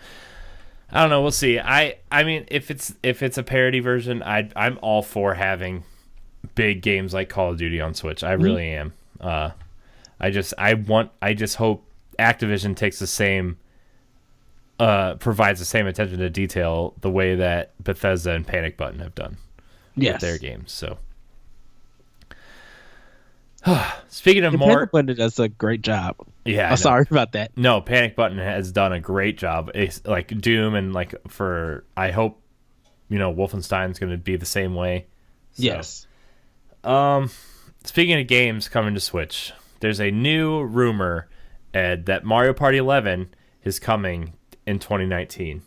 I don't know. We'll see. I mean, if it's a parody version, I'm all for having big games like Call of Duty on Switch. I really am. I just hope Activision takes the same, provides the same attention to detail the way that Bethesda and Panic Button have done with their games. So, speaking of more, Panic Button does a great job. Yeah, sorry about that. No, Panic Button has done a great job. It's like Doom, and like I hope, you know, Wolfenstein's going to be the same way. So, yes. Speaking of games coming to Switch, there's a new rumor, Ed, that Mario Party 11 is coming in 2019.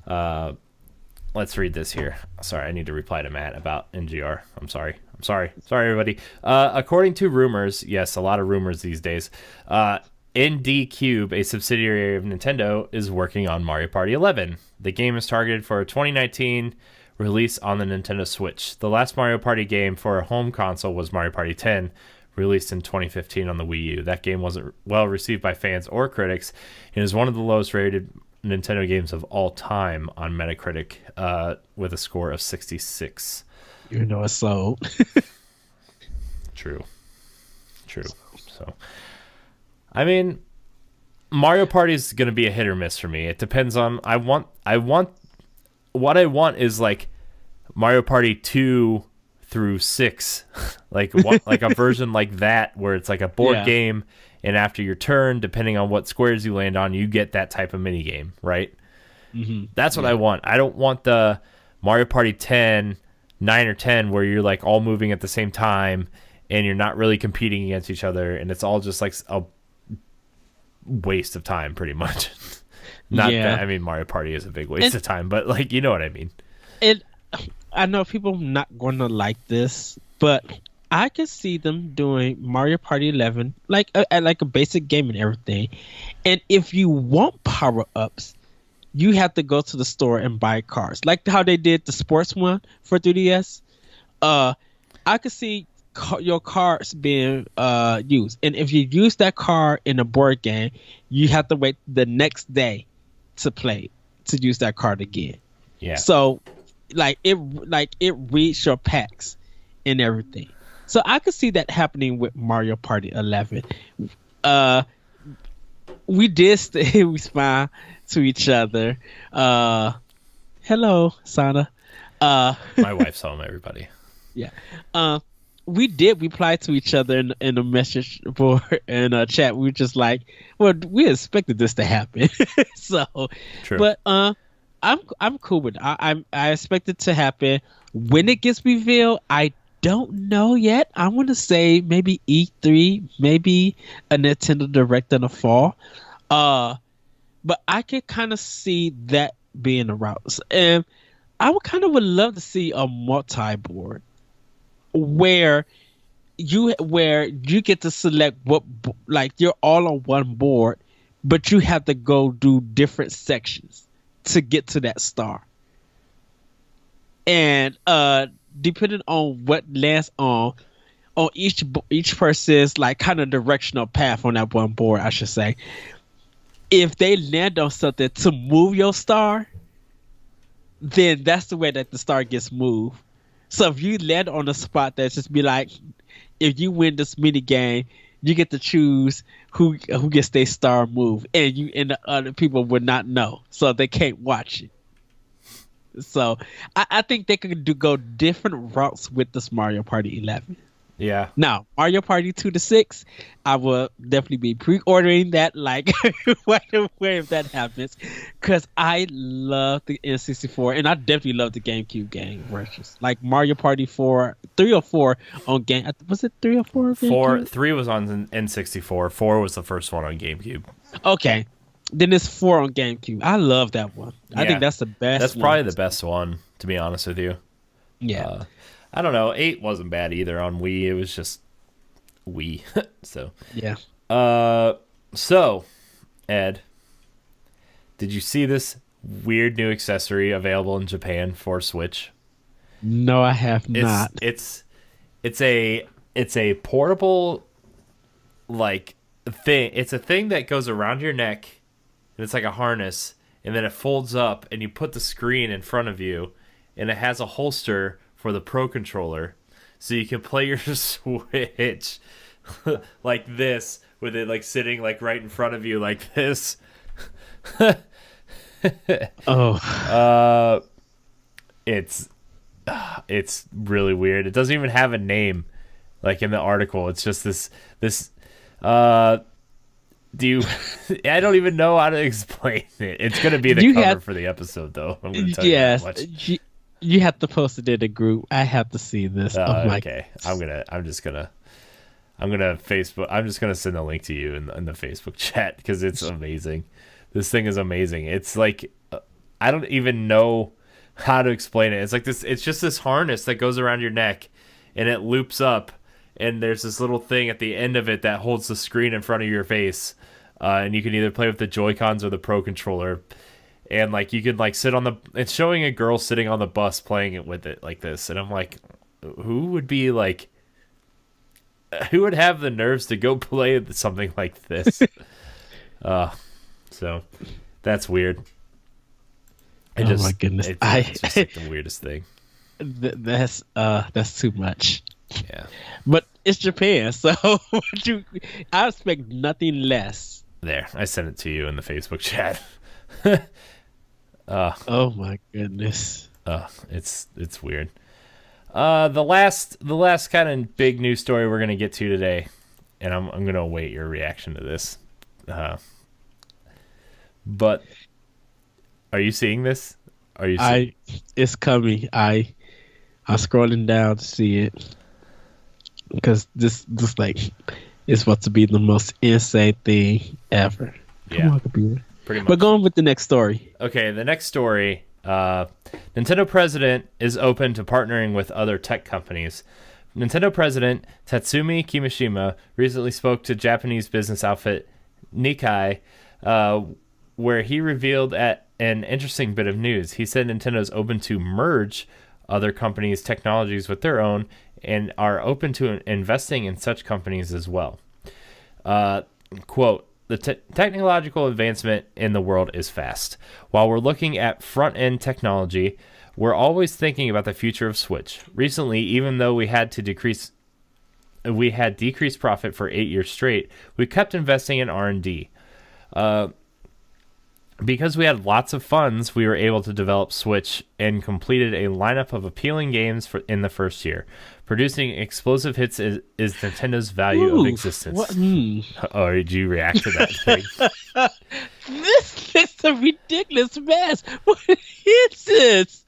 Let's read this here. Sorry, I need to reply to Matt about NGR. I'm sorry, everybody. According to rumors, yes, a lot of rumors these days, ND Cube, a subsidiary of Nintendo, is working on Mario Party 11. The game is targeted for a 2019 release on the Nintendo Switch. The last Mario Party game for a home console was Mario Party 10, released in 2015 on the Wii U. That game wasn't well received by fans or critics, and is one of the lowest rated Nintendo games of all time on Metacritic, with a score of 66. You know it's so. True. So, I mean, Mario Party is going to be a hit or miss for me. It depends on. What I want is like Mario Party 2 through 6, like a version like that where it's like a board game, and after your turn, depending on what squares you land on, you get that type of mini game, right? Mm-hmm. That's what I want. I don't want the Mario Party 9 or 10 where you're like all moving at the same time and you're not really competing against each other, and it's all just like a waste of time pretty much. I mean, Mario Party is a big waste of time, but like, you know what I mean. I know people not going to like this, but I could see them doing Mario Party 11 like a basic game and everything. And if you want power ups, you have to go to the store and buy cards, like how they did the sports one for 3DS. I could see your cards being used, and if you use that card in a board game, you have to wait the next day to play to use that card again. Yeah. So, it reads your packs and everything. So I could see that happening with Mario Party 11. We did respond to each other. Hello, Sana. My wife's home, everybody. Yeah. We did reply to each other in a message board and a chat. We were just like, well, we expected this to happen. So, true. But I'm cool with it. I expect it to happen. When it gets revealed, I don't know yet. I want to say maybe E3, maybe a Nintendo Direct in the fall. But I can kind of see that being a route. And I would love to see a multi-board where you get to select what, like, you're all on one board, but you have to go do different sections to get to that star. And depending on what lands on each person's, like, kind of directional path on that one board, I should say, if they land on something to move your star, then that's the way that the star gets moved. So if you land on a spot that's just be like, if you win this mini game, you get to choose who gets their star move, and the other people would not know, so they can't watch it. So I think they could go different routes with this Mario Party 11. Yeah. Now, Mario Party 2 to 6, I will definitely be pre-ordering that, like, right away if that happens, because I love the N64, and I definitely love the GameCube game versions. Like Mario Party 3 or 4 on game. Was it 3 or 4? 3 was on N64. 4 was the first one on GameCube. Okay. Then it's 4 on GameCube. I love that one. Yeah. I think that's the best. That's probably the best one, to be honest with you. Yeah. I don't know. 8 wasn't bad either on Wii. It was just Wii. So yeah. So, Ed, did you see this weird new accessory available in Japan for Switch? No, I have not. It's a portable, like, thing. It's a thing that goes around your neck, and it's like a harness, and then it folds up, and you put the screen in front of you, and it has a holster for the Pro Controller, so you can play your Switch like this, with it like sitting like right in front of you like this. It's really weird. It doesn't even have a name, like in the article. It's just this I don't even know how to explain it. It's gonna be the cover for the episode, though. I'm gonna tell you that much. You have to post it in a group. I have to see this. Okay. I'm just gonna Facebook. I'm just gonna send a link to you in the Facebook chat, because it's amazing. This thing is amazing. It's like, I don't even know how to explain it. It's like this. It's just this harness that goes around your neck, and it loops up, and there's this little thing at the end of it that holds the screen in front of your face, and you can either play with the Joy-Cons or the Pro Controller. And like you could like sit on it's showing a girl sitting on the bus playing it with it like this, and I'm like, who would have the nerves to go play something like this? So that's weird. My goodness, it's just like the weirdest thing. That's too much. Yeah, but it's Japan, so I expect nothing less. There, I sent it to you in the Facebook chat. Oh my goodness. It's weird. The last kind of big news story we're gonna get to today, and I'm gonna await your reaction to this. But are you seeing this? It's coming. I'm scrolling down to see it, because this like is about to be the most insane thing ever. Yeah. Come on, computer. Pretty much. We're going with the next story. Okay, the next story. Nintendo president is open to partnering with other tech companies. Nintendo president Tatsumi Kimishima recently spoke to Japanese business outfit Nikkei where he revealed an interesting bit of news. He said Nintendo's open to merge other companies' technologies with their own and are open to investing in such companies as well. Quote, the technological advancement in the world is fast. While we're looking at front-end technology, we're always thinking about the future of Switch. Recently, even though we had decreased profit for 8 years straight, we kept investing in R&D. Because we had lots of funds, we were able to develop Switch and completed a lineup of appealing games in the first year. Producing explosive hits is Nintendo's value of existence. Oh, did you react to that thing? This is a ridiculous mess. What is this?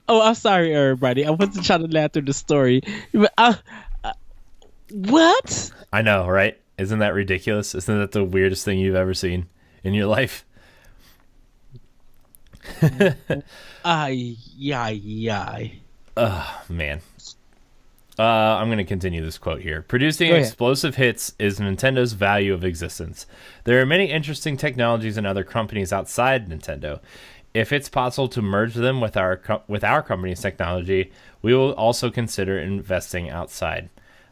Oh, I'm sorry, everybody. I wasn't trying to laugh through the story. But what? I know, right? Isn't that ridiculous? Isn't that the weirdest thing you've ever seen in your life? Man. I'm going to continue this quote here. Producing explosive hits is Nintendo's value of existence. There are many interesting technologies in other companies outside Nintendo. If it's possible to merge them with our company's technology, we will also consider investing outside.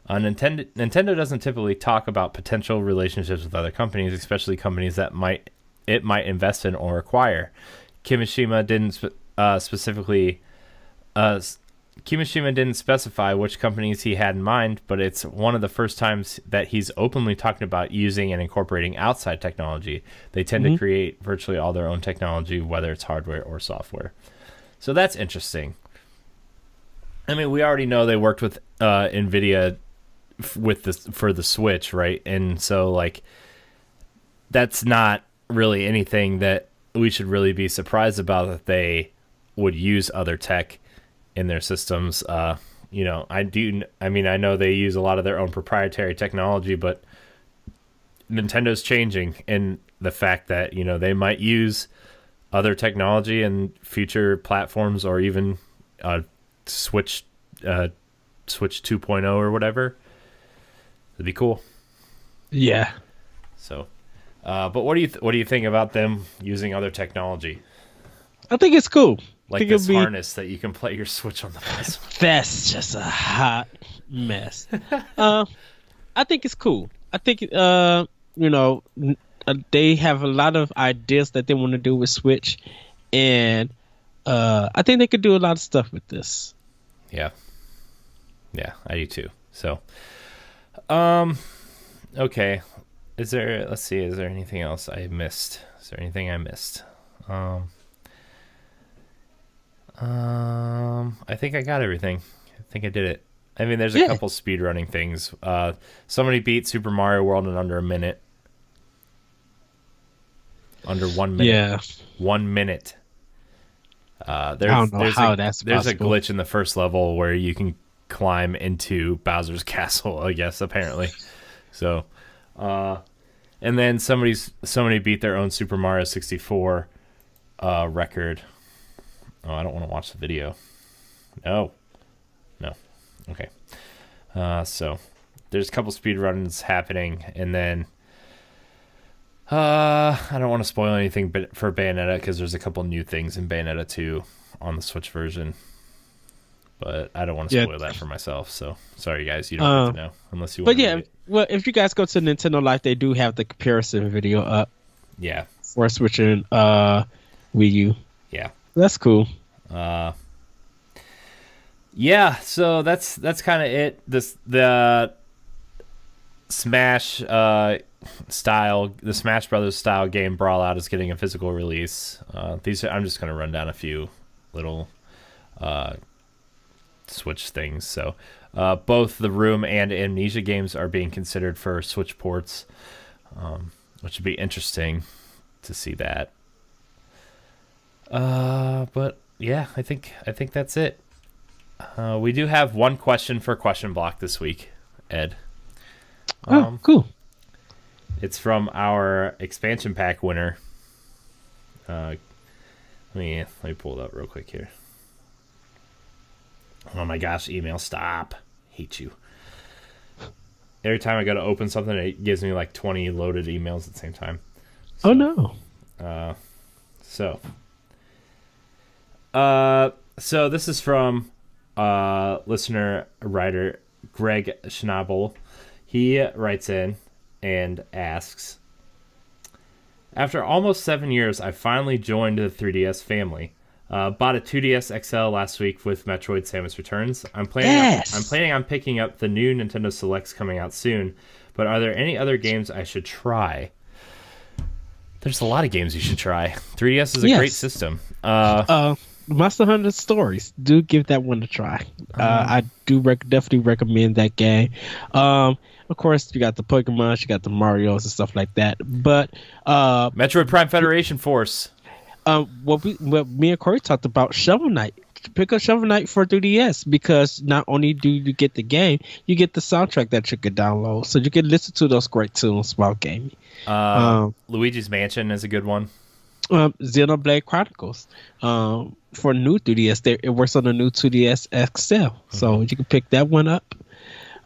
Nintendo doesn't typically talk about potential relationships with other companies, especially companies that it might invest in or acquire. Kimishima didn't specify which companies he had in mind, but it's one of the first times that he's openly talking about using and incorporating outside technology. They tend to create virtually all their own technology, whether it's hardware or software. So that's interesting. I mean, we already know they worked with NVIDIA for the Switch, right? And so, like, that's not really anything that we should really be surprised about, that they would use other tech in their systems. I know they use a lot of their own proprietary technology, but Nintendo's changing in the fact that, they might use other technology in future platforms, or even Switch 2.0 or whatever. It'd be cool. Yeah. So, but what do you think about them using other technology? I think it's cool. Like this harness that you can play your Switch on the PS1. That's just a hot mess. I think it's cool. I think they have a lot of ideas that they want to do with Switch, and I think they could do a lot of stuff with this. Yeah, I do too. So, okay. Is there anything else I missed? Is there anything I missed? I think I got everything. I think I did it. I mean, there's a couple speedrunning things. Somebody beat Super Mario World in under a minute. Under 1 minute. Yeah. 1 minute. I don't know how that's There's possible. a glitch in the first level where you can climb into Bowser's castle, I guess, apparently. So, and then somebody beat their own Super Mario 64 record. Oh, I don't want to watch the video. No. Okay. So there's a couple speedruns happening, and then I don't want to spoil anything for Bayonetta, because there's a couple new things in Bayonetta 2 on the Switch version. But I don't want to spoil that for myself, so sorry guys, you don't get to know unless you want to read it. Well, if you guys go to Nintendo Life, they do have the comparison video up. Yeah. For Switch and Wii U. Yeah. That's cool. Yeah, so that's kind of it. The Smash the Smash Brothers style game Brawlout is getting a physical release. I'm just going to run down a few little Switch things. So both the Room and Amnesia games are being considered for Switch ports, which would be interesting to see that. But yeah, I think that's it. We do have one question for Question Block this week, Ed. Cool. It's from our expansion pack winner. Let me pull it up real quick here. Oh my gosh, email, stop. Hate you. Every time I go to open something, it gives me like 20 loaded emails at the same time. So, oh no. So this is from listener writer Greg Schnabel. He writes in and asks, after almost 7 years, I finally joined the 3DS family. Bought a 2DS XL last week with Metroid: Samus Returns. I'm planning on picking up the new Nintendo Selects coming out soon. But are there any other games I should try? There's a lot of games you should try. 3DS is a great system. Monster Hunter Stories. Do give that one a try. I do definitely recommend that game. Of course, you got the Pokemon, you got the Marios and stuff like that. But Metroid Prime Federation Force. What me and Corey talked about, Shovel Knight. Pick up Shovel Knight for 3DS because not only do you get the game, you get the soundtrack that you can download, so you can listen to those great tunes while gaming. Luigi's Mansion is a good one. Xenoblade Chronicles for new 3DS. It works on the new 2DS XL, so you can pick that one up.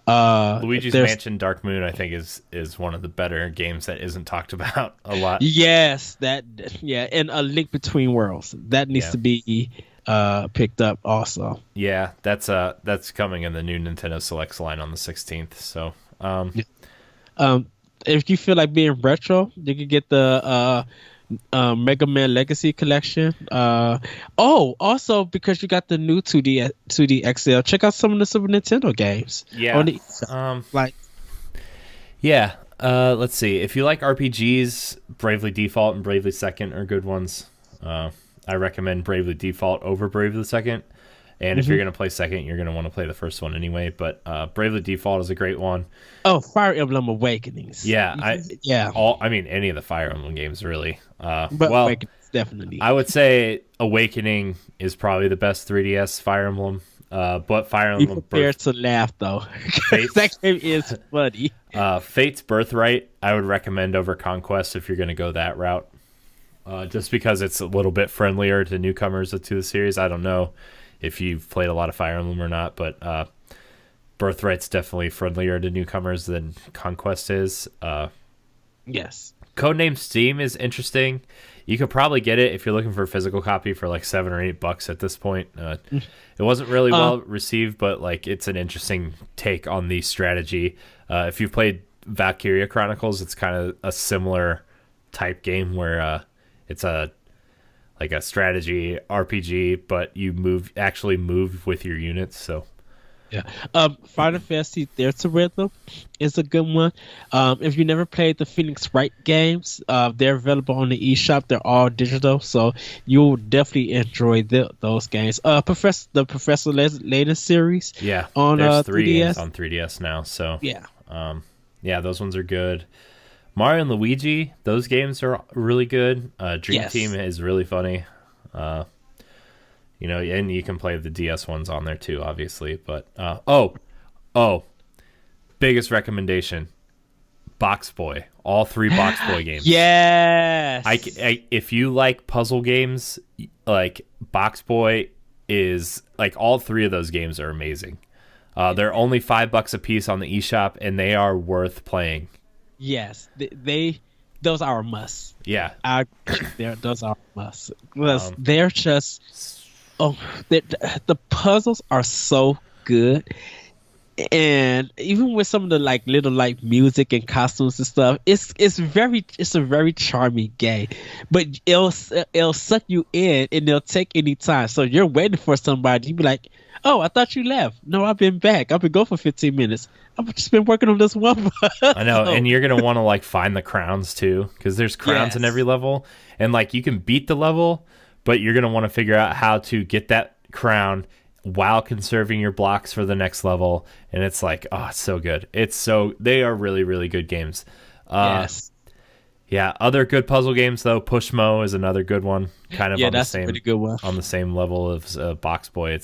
Luigi's Mansion Dark Moon, I think, is one of the better games that isn't talked about a lot. Yes, and A Link Between Worlds that needs to be picked up also. Yeah, that's coming in the new Nintendo Selects line on the 16th. So, if you feel like being retro, you can get the Mega Man Legacy Collection. Also because you got the new 2D XL, check out some of the Super Nintendo games. Yeah. Let's see. If you like RPGs, Bravely Default and Bravely Second are good ones. I recommend Bravely Default over Bravely Second. And if you're going to play Second, you're going to want to play the first one anyway. But Bravely Default is a great one. Oh, Fire Emblem Awakenings. Yeah. Any of the Fire Emblem games, really. Awakenings, definitely. I would say Awakening is probably the best 3DS Fire Emblem. But Fire Emblem... Be prepared to laugh, though. That game is funny. Fate's Birthright, I would recommend over Conquest if you're going to go that route. Just because it's a little bit friendlier to newcomers to the series. I don't know if you've played a lot of Fire Emblem or not, but Birthright's definitely friendlier to newcomers than Conquest is. Yes. Codename Steam is interesting. You could probably get it if you're looking for a physical copy for like $7 or $8 at this point. It wasn't really well received, but like it's an interesting take on the strategy. If you've played Valkyria Chronicles, it's kind of a similar type game where it's a strategy RPG, but you actually move with your units. So yeah. Final Fantasy Theater Rhythm is a good one. If you never played the Phoenix Wright games, they're available on the eShop. They're all digital, so you'll definitely enjoy those games. The Professor Layton series. Yeah, on there's 3 3DS. Games on 3DS now. So yeah, those ones are good. Mario and Luigi, those games are really good. Dream Team is really funny. And you can play the DS ones on there too, obviously. But biggest recommendation: Box Boy. All 3 Box Boy games. Yes. If you like puzzle games, like Box Boy is like all 3 of those games are amazing. They're only $5 a piece on the eShop, and they are worth playing. Yes, those are a must. Yeah, those are a must. They're just the puzzles are so good, and even with some of the like little like music and costumes and stuff, it's a very charming game. But it'll suck you in, and it'll take any time. So you're waiting for somebody, you be like, "Oh, I thought you left." No, I've been back. I've been gone for 15 minutes. I've just been working on this one. I know, and you're gonna want to like find the crowns too, because there's crowns in every level, and like you can beat the level, but you're gonna want to figure out how to get that crown while conserving your blocks for the next level. And it's like, it's so good. They are really, really good games. Yes. Yeah, other good puzzle games though. Pushmo is another good one. Kind of that's a pretty good one. On the same level of Box Boy.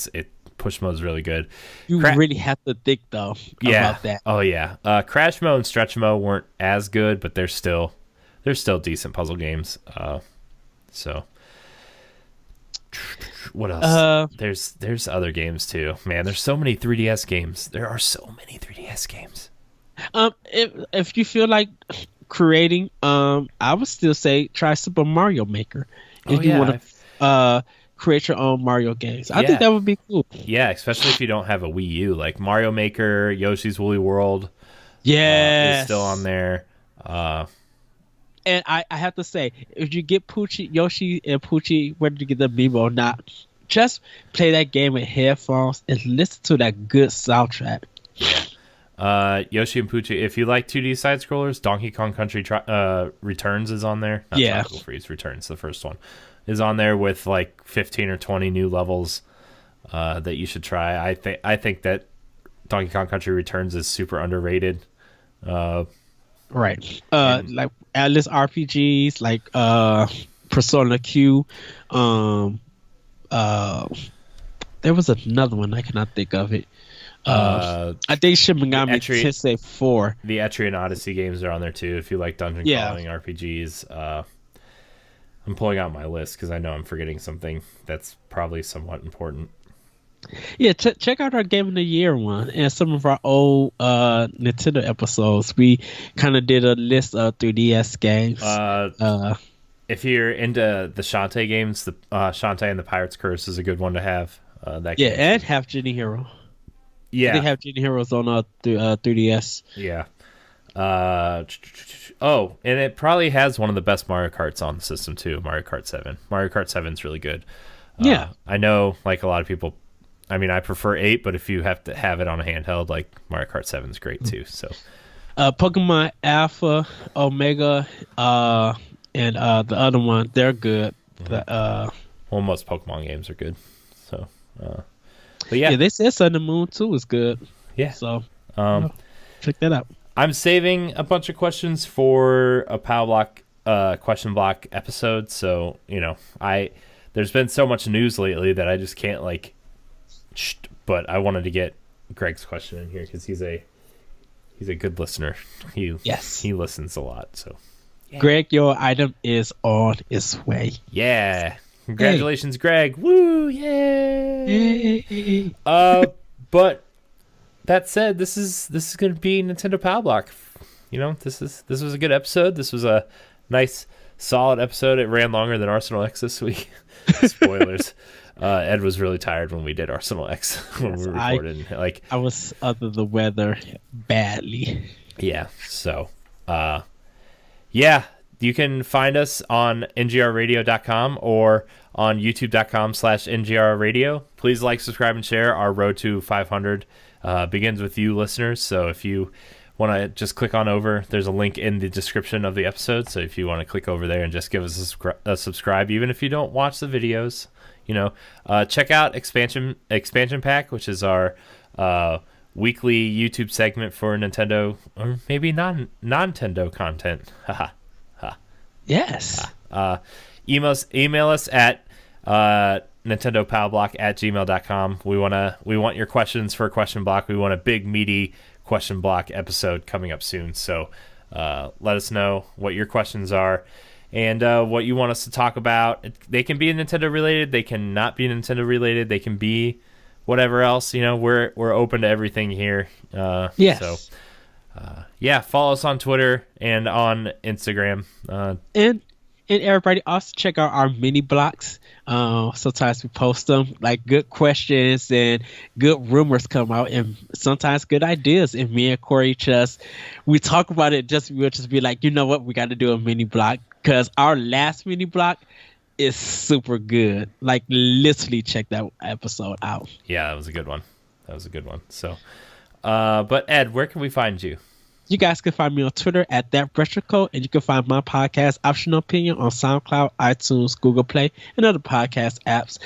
Pushmo is really good. You really have to think though about that. Oh yeah. Crashmo and Stretchmo weren't as good, but they're still decent puzzle games. So what else? There's other games too. Man, there's so many 3DS games. There are so many 3DS games. If you feel like creating, I would still say try Super Mario Maker if you want to create your own Mario games. I think that would be cool. Yeah, especially if you don't have a Wii U, like Mario Maker, Yoshi's Woolly World. Yeah, is still on there. And I have to say, if you get Yoshi and Poochie, whether you get the Amiibo or not, just play that game with headphones and listen to that good soundtrack. Yeah. Yoshi and Poochie. If you like 2D side scrollers, Donkey Kong Country Returns is on there. Not Tropical Freeze Returns, the first one, is on there with like 15 or 20 new levels that you should try. I think that Donkey Kong Country Returns is super underrated. Right. Like Atlas RPGs, like Persona Q. There was another one, I cannot think of it. I think Shin Megami Tensei 4. The Etrian Odyssey games are on there too. If you like dungeon crawling RPGs, I'm pulling out my list because I know I'm forgetting something that's probably somewhat important. Yeah, check out our Game of the Year one and some of our old Nintendo episodes. We kind of did a list of 3DS games. If you're into the Shantae games, the Shantae and the Pirate's Curse is a good one to have. And have Genie Hero. Yeah, they have Genie Heroes on 3DS. Yeah. And it probably has one of the best Mario Karts on the system too. Mario Kart 7. Mario Kart 7 is really good. I know, like a lot of people. I mean, I prefer 8, but if you have to have it on a handheld, like Mario Kart 7 is great too. So, Pokemon Alpha, Omega, and the other one, they're good. Well, most Pokemon games are good. So, but yeah, they said Sun and Moon too is good. Yeah. So, check that out. I'm saving a bunch of questions for a POW block, question block episode. So, there's been so much news lately that I just can't but I wanted to get Greg's question in here because he's a good listener. He listens a lot. So, Greg, your item is on its way. Yeah. Congratulations, Greg. Woo, yay. But that said, this is going to be Nintendo POW block. This was a good episode. This was a nice, solid episode. It ran longer than Arsenal X this week. Spoilers. Ed was really tired when we did Arsenal X when we recorded. I was under the weather badly. Yeah. So, you can find us on ngrradio.com or on youtube.com/ngrradio. Please like, subscribe, and share. Our road to 500 begins with you, listeners. So if you want to just click on over, there's a link in the description of the episode. So if you want to click over there and just give us a subscribe, even if you don't watch the videos, check out Expansion Pack, which is our weekly YouTube segment for Nintendo or maybe non-Nintendo content. Yes. Email us at nintendopowblock@gmail.com. We want your questions for a question block. We want a big meaty question block episode coming up soon. So let us know what your questions are and what you want us to talk about. They can be Nintendo related. They can not be Nintendo related. They can be whatever else. We're open to everything here. Yes. So. Follow us on Twitter and on Instagram. And everybody also check out our mini blocks. Sometimes we post them, like good questions and good rumors come out, and sometimes good ideas. And me and Corey we talk about it. We'll just be like, you know what, we got to do a mini block because our last mini block is super good. Like literally, check that episode out. Yeah, that was a good one. So. But Ed, where can we find you? You guys can find me on Twitter at @ThatRetroCode, and you can find my podcast, Optional Opinion, on SoundCloud, iTunes, Google Play, and other podcast apps.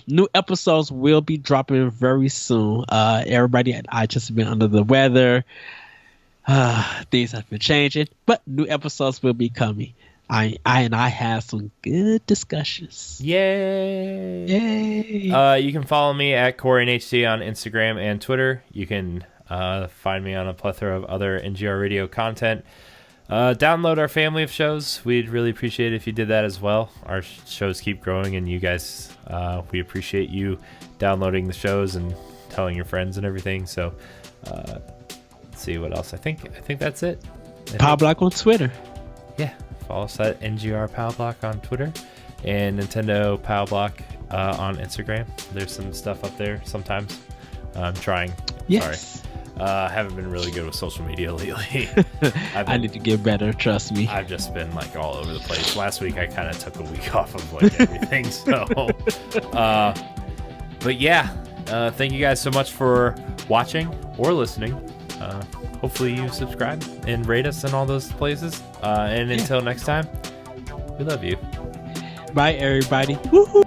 New episodes will be dropping very soon. Everybody, I just been under the weather. Things have been changing, but new episodes will be coming. I have some good discussions. Yay! You can follow me at CoreyNHD on Instagram and Twitter. You can find me on a plethora of other NGR Radio content. Download our family of shows. We'd really appreciate it if you did that as well. Our shows keep growing, and you guys, we appreciate you downloading the shows and telling your friends and everything. So, let's see what else. I think that's it. Power Block on Twitter. Yeah, follow us at NGR Power Block on Twitter and Nintendo Power Block on Instagram. There's some stuff up there sometimes. I'm trying. Yes. Sorry. Haven't been really good with social media lately. I need to get better, trust me. I've just been like all over the place. Last week I kind of took a week off of like everything. So, but yeah, thank you guys so much for watching or listening. Hopefully you subscribe and rate us in all those places. And until next time, we love you. Bye, everybody. Woo-hoo.